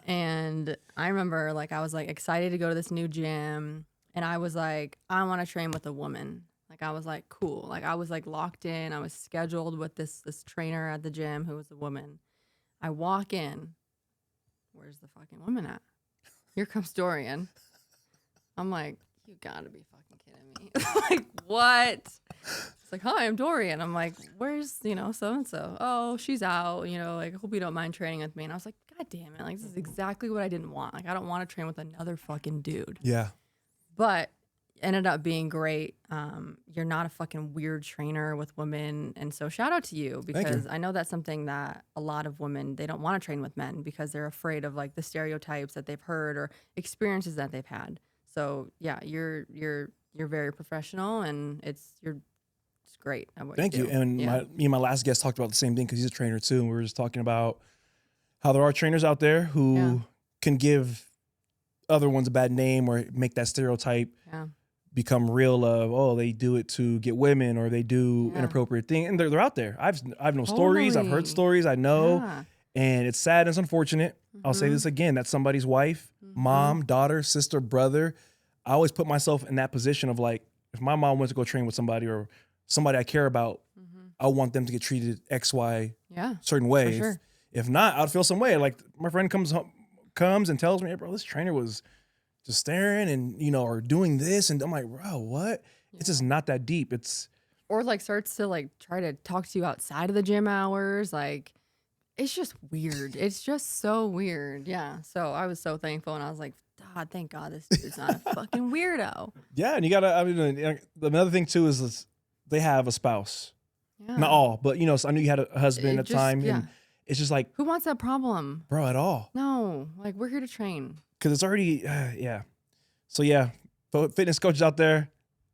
And I remember like I was like excited to go to this new gym, and I was like, I want to train with a woman. Like I was like, cool. Like I was like locked in. I was scheduled with this trainer at the gym who was a woman. I walk in. Where's the fucking woman at? Here comes Dorian. I'm like, you gotta be fucking kidding me. Like, what? It's like, hi, I'm Dorian. I'm like, where's, you know, so-and-so? Oh, she's out, you know, like, hope you don't mind training with me. And I was like, God damn it. Like, this is exactly what I didn't want. Like, I don't want to train with another fucking dude. Yeah. But ended up being great. You're not a fucking weird trainer with women. And so shout out to you, because I know that's something that a lot of women, they don't want to train with men because they're afraid of like the stereotypes that they've heard or experiences that they've had. So yeah, you're very professional, and it's great at what Thank you you. do. And me and my last guest talked about the same thing because he's a trainer too. And we were just talking about how there are trainers out there who can give other ones a bad name or make that stereotype become real of, oh, they do it to get women or they do inappropriate things. And they're out there. I've known stories. I've heard stories. I know. Yeah. And it's sad and it's unfortunate. I'll say this again. That's somebody's wife, mom, daughter, sister, brother. I always put myself in that position of like, if my mom went to go train with somebody or somebody I care about, I want them to get treated X, Y, certain way. For sure. If not, I'd feel some way. Like my friend comes and tells me, hey, bro, this trainer was just staring and, you know, or doing this. And I'm like, bro, what? Yeah. It's just not that deep. Or like starts to like try to talk to you outside of the gym hours. Like, it's just weird. It's just so weird. Yeah. So I was so thankful, and I was like, God, thank God this dude's not a fucking weirdo. Yeah. And you got to, I mean, another thing too is they have a spouse. Yeah. Not all, but, you know, so I knew you had a husband at the time. Yeah. And it's just like, who wants that problem? Bro, at all. No. Like, we're here to train. Because it's already, yeah. So, yeah, fitness coaches out there,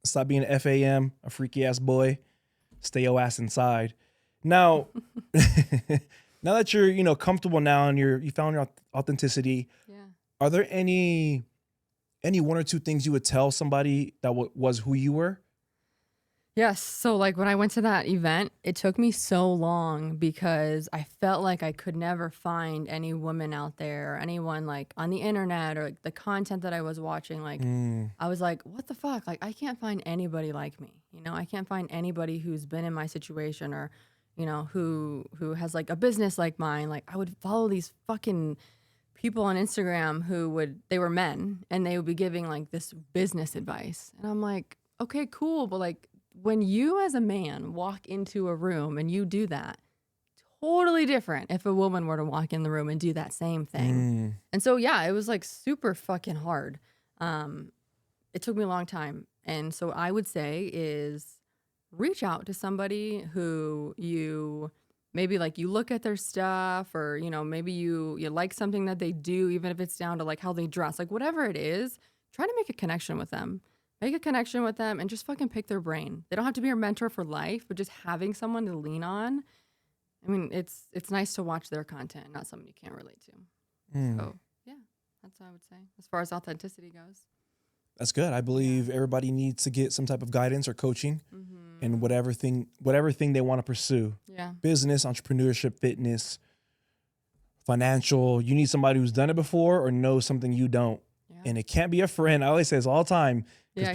stop being an FAM, a freaky ass boy. Stay your ass inside. Now, now that you're, you know, comfortable now and you found your authenticity, are there any one or two things you would tell somebody that was who you were? Yes. So like when I went to that event, it took me so long because I felt like I could never find any woman out there or anyone like on the internet or like the content that I was watching. Like I was like, what the fuck? Like I can't find anybody like me. You know, I can't find anybody who's been in my situation or, you know, who has like a business like mine. Like I would follow these fucking people on Instagram they were men and they would be giving like this business advice. And I'm like, okay, cool. But like, when you as a man walk into a room and you do that, totally different if a woman were to walk in the room and do that same thing. And so, yeah, it was like super fucking hard. It took me a long time. And so I would say is reach out to somebody who you maybe like you look at their stuff or, you know, maybe you like something that they do, even if it's down to like how they dress, like whatever it is, try to make a connection with them. Make a connection with them and just fucking pick their brain. They don't have to be your mentor for life, but just having someone to lean on. I mean, it's nice to watch their content, not something you can't relate to. So, yeah, that's what I would say as far as authenticity goes. That's good. I believe everybody needs to get some type of guidance or coaching in whatever thing they want to pursue. Yeah. Business, entrepreneurship, fitness, financial. You need somebody who's done it before or knows something you don't. Yeah. And it can't be a friend. I always say this all the time. Because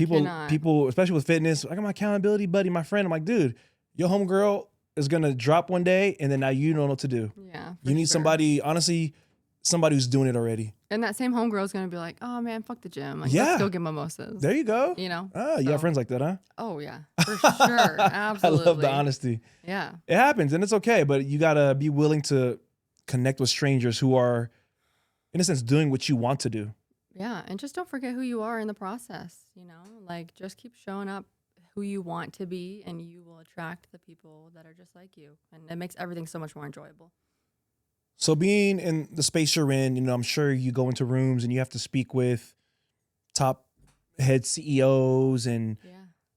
people, especially with fitness, I got my accountability buddy, my friend. I'm like, dude, your homegirl is going to drop one day and then now you don't know what to do. Yeah. You need somebody, honestly, somebody who's doing it already. And that same homegirl is going to be like, oh man, fuck the gym. Like, let's go get mimosas. There you go. You know? Oh, you have friends like that, huh? Oh, yeah. For sure. Absolutely. I love the honesty. Yeah. It happens and it's okay, but you got to be willing to connect with strangers who are, in a sense, doing what you want to do. Yeah, and just don't forget who you are in the process, you know? Like, just keep showing up who you want to be, and you will attract the people that are just like you. And it makes everything so much more enjoyable. So being in the space you're in, you know, I'm sure you go into rooms and you have to speak with top head CEOs and Yeah.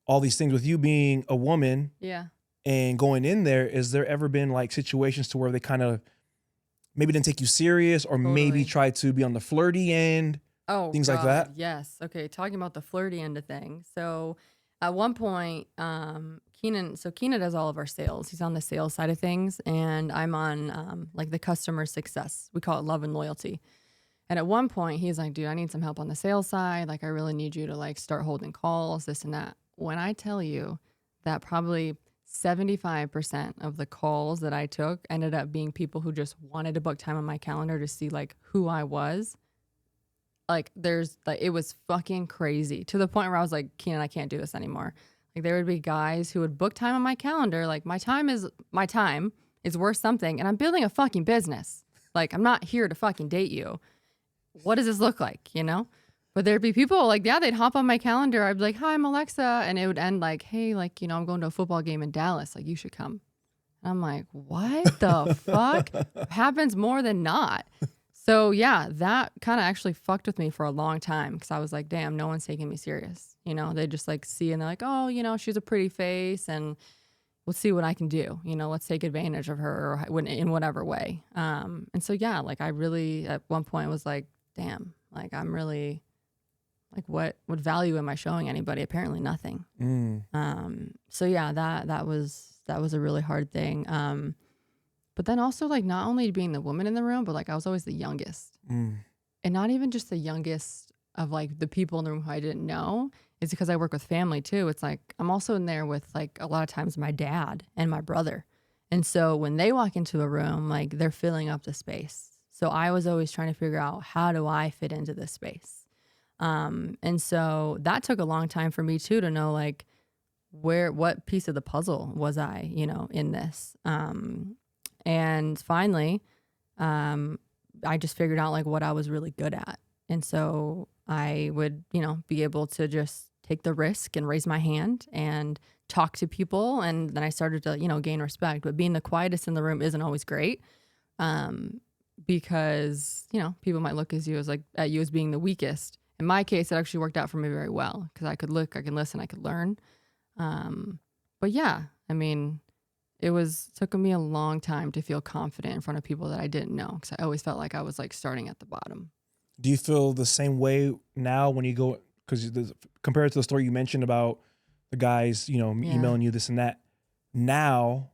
all these things. With you being a woman Yeah. and going in there, is there ever been like situations to where they kind of maybe didn't take you serious or maybe Totally. tried to be on the flirty end, Oh, things like God, that? yes. Okay, talking about the flirty end of things. So at one point, Keenan does all of our sales. He's on the sales side of things, and I'm on like the customer success. We call it love and loyalty. And at one point, he's like, dude, I need some help on the sales side. Like, I really need you to like start holding calls, this and that. When I tell you that probably 75% of the calls that I took ended up being people who just wanted to book time on my calendar to see like who I was. Like it was fucking crazy to the point where I was like, Keenan, I can't do this anymore. Like there would be guys who would book time on my calendar. Like my time is worth something. And I'm building a fucking business. Like I'm not here to fucking date you. What does this look like? You know? But there'd be people like, yeah, they'd hop on my calendar. I'd be like, hi, I'm Alexa. And it would end like, hey, like, I'm going to a football game in Dallas. Like you should come. And I'm like, what the fuck? Happens more than not. So yeah, that kind of actually fucked with me for a long time because I was like, damn, no one's taking me serious. They just like see and they're like, oh, she's a pretty face and let's see what I can do. Let's take advantage of her or in whatever way. And so yeah, like I really at one point was like, damn, like I'm really like what value am I showing anybody? Apparently nothing. So yeah, that was a really hard thing. But then also like not only being the woman in the room, but like I was always the youngest. And not even just the youngest of like the people in the room who I didn't know. It's because I work with family too. It's like I'm also in there with like a lot of times my dad and my brother. And so when they walk into a room, like they're filling up the space. So I was always trying to figure out how do I fit into this space. And so that took a long time for me too to know like what piece of the puzzle was I, in this. And finally, I just figured out like what I was really good at. And so I would, be able to just take the risk and raise my hand and talk to people. And then I started to, gain respect. But being the quietest in the room isn't always great. Because, people might look at you as being the weakest. In my case, it actually worked out for me very well because I could look, I can listen, I could learn. But yeah, I mean, took me a long time to feel confident in front of people that I didn't know because I always felt like I was like starting at the bottom. Do you feel the same way now when you go, because compared to the story you mentioned about the guys, emailing you this and that, now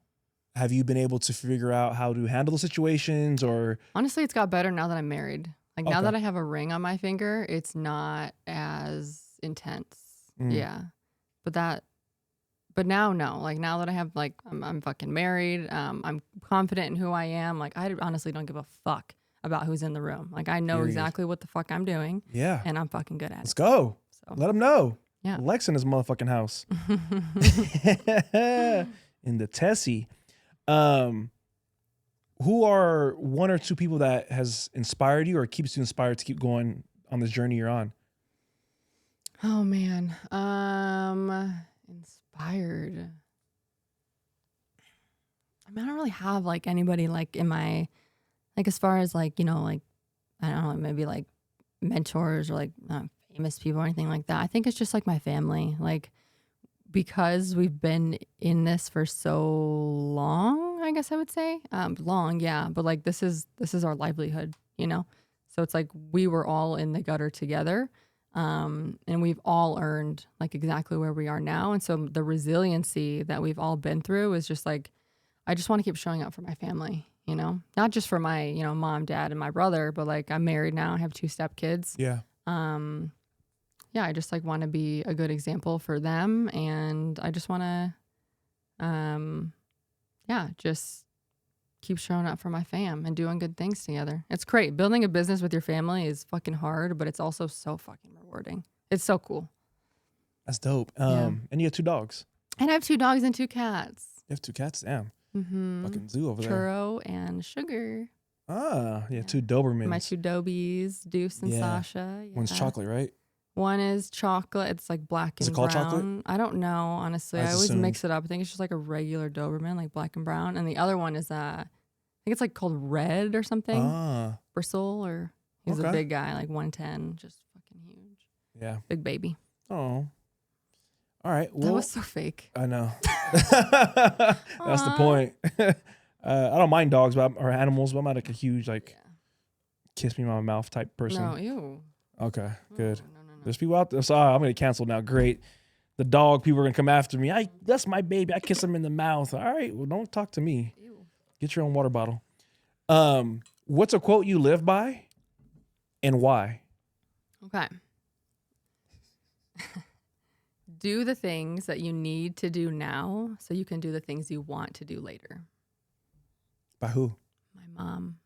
have you been able to figure out how to handle the situations or? Honestly, it's got better now that I'm married. Like now that I have a ring on my finger, it's not as intense. Yeah. But now, no. Like now that I have like, I'm fucking married. I'm confident in who I am. Like I honestly don't give a fuck about who's in the room. Like I know exactly what the fuck I'm doing. Yeah. And I'm fucking good at it. Let's go. So let them know. Yeah. Alexa in his motherfucking house. In the Tessie. Who are one or two people that has inspired you or keeps you inspired to keep going on this journey you're on? Oh man. Inspired. I mean, I don't really have like anybody like in my, like as far as like, like, I don't know, maybe like mentors or like famous people or anything like that. I think it's just like my family. Like, because we've been in this for so long, I guess I would say. Long, yeah. But like this is our livelihood, So it's like we were all in the gutter together. And we've all earned like exactly where we are now. And so the resiliency that we've all been through is just like, I just want to keep showing up for my family, not just for my, mom, dad, and my brother, but like I'm married now. I have 2 stepkids. Yeah. Yeah, I just like want to be a good example for them. And I just want to, just keep showing up for my fam and doing good things together. It's great. Building a business with your family is fucking hard, but it's also so fucking rewarding. It's so cool. That's dope. And you have 2 dogs. And I have 2 dogs and 2 cats. You have 2 cats? Damn. Fucking zoo over there. Churro and Sugar. Ah, yeah, 2 Dobermans. My 2 Dobies, Deuce and Sasha. Yeah. One's chocolate, right? One is chocolate. It's like black and brown. Is it called chocolate? I don't know, honestly. I always mix it up. I think it's just like a regular Doberman, like black and brown. And the other one is, I think it's like called Red or something. Bristle, or he's a big guy, like 110, just fucking huge. Yeah. Big baby. Oh. All right. Well, That was so fake. I know. That's the point. I don't mind dogs or animals, but I'm not like a huge kiss me in my mouth type person. No, ew. Okay, good. No. There's people out there. So I'm gonna cancel now. Great. The dog people are gonna come after me. That's my baby. I kiss him in the mouth. All right. Well, don't talk to me. Ew. Get your own water bottle. What's a quote you live by, and why? Okay. Do the things that you need to do now so you can do the things you want to do later. By who? My mom.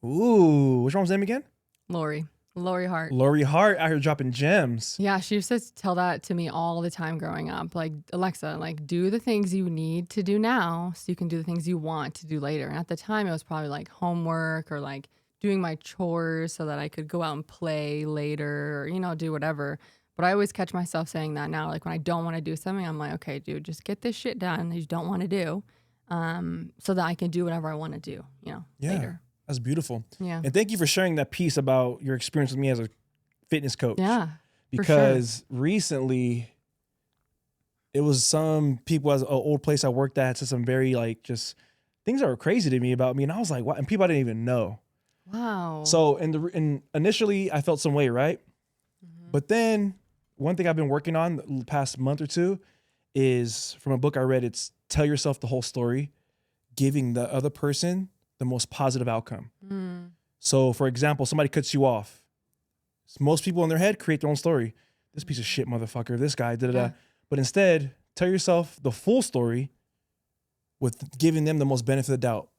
Ooh, which one's name again? Lori Hart. Lori Hart out here dropping gems. Yeah, she used to tell that to me all the time growing up. Like, Alexa, do the things you need to do now so you can do the things you want to do later. And at the time, it was probably homework or doing my chores so that I could go out and play later or, do whatever. But I always catch myself saying that now. When I don't want to do something, I'm like, okay, dude, just get this shit done that you don't want to do so that I can do whatever I want to do, later. That's beautiful. Yeah. And thank you for sharing that piece about your experience with me as a fitness coach. Yeah. Because recently it was some people at an old place I worked at said some very just things that were crazy to me about me. And I was like, what? And people I didn't even know. Wow. So initially I felt some way, right? Mm-hmm. But then one thing I've been working on the past month or two is from a book I read. It's tell yourself the whole story, giving the other person the most positive outcome. Mm. So for example, somebody cuts you off. Most people in their head create their own story. This piece of shit motherfucker, this guy, da-da-da. Yeah. But instead, tell yourself the full story with giving them the most benefit of the doubt.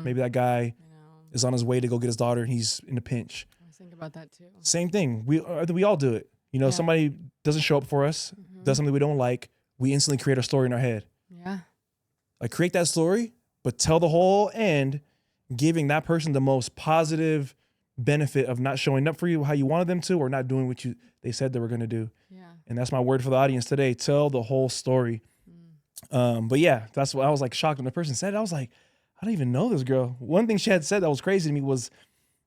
Maybe that guy is on his way to go get his daughter and he's in a pinch. I was thinking about that too. Same thing. We all do it. Somebody doesn't show up for us, does something we don't like, we instantly create a story in our head. Yeah. Create that story, but tell the whole end, giving that person the most positive benefit of not showing up for you how you wanted them to, or not doing what they said they were going to do. Yeah. And that's my word for the audience today. Tell the whole story. But yeah, that's what I was shocked when the person said it. I was like, I don't even know this girl. One thing she had said that was crazy to me was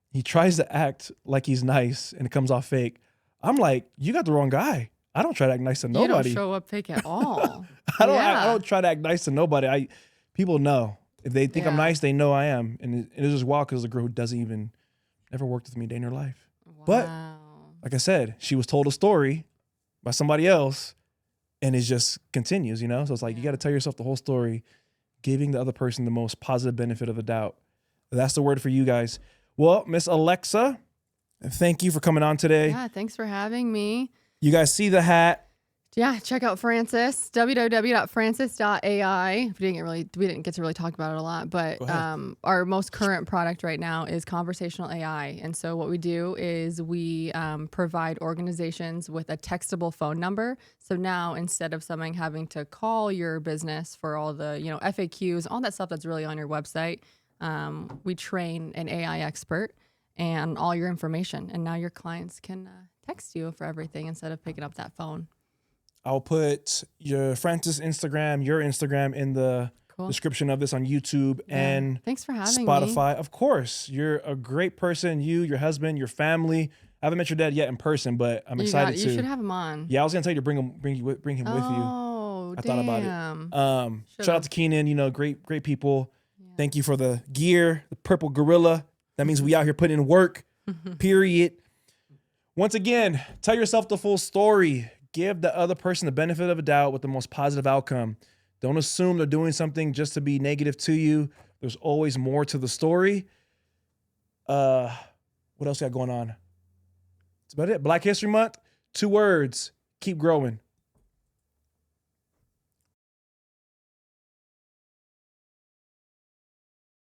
he tries to act like he's nice and it comes off fake. I'm like, you got the wrong guy. I don't try to act nice to nobody. You don't show up fake at all. I don't try to act nice to nobody. People know. If they think I'm nice, they know I am. And it was just wild because the girl who doesn't even ever worked with me a day in her life. Wow. But like I said, she was told a story by somebody else and it just continues, So it's you got to tell yourself the whole story, giving the other person the most positive benefit of the doubt. That's the word for you guys. Well, Miss Alexa, thank you for coming on today. Yeah, thanks for having me. You guys see the hat. Yeah, check out Francis, www.francis.ai. We didn't get to really talk about it a lot, but our most current product right now is conversational AI. And so what we do is we provide organizations with a textable phone number. So now instead of someone having to call your business for all the FAQs, all that stuff that's really on your website, we train an AI expert and all your information. And now your clients can text you for everything instead of picking up that phone. I'll put your Francis Instagram, your Instagram in the description of this on YouTube and thanks for having Spotify. me. Of course, you're a great person. You, your husband, your family. I haven't met your dad yet in person, but I'm excited to. You should have him on. Yeah, I was gonna tell you to bring him with you. Oh, I thought about it. Shout out to Keenan. Great people. Yeah. Thank you for the gear, the purple gorilla. That means we out here putting in work. Period. Once again, tell yourself the full story. Give the other person the benefit of a doubt with the most positive outcome. Don't assume they're doing something just to be negative to you. There's always more to the story. What else we got going on? That's about it. Black History Month. 2 words. Keep growing.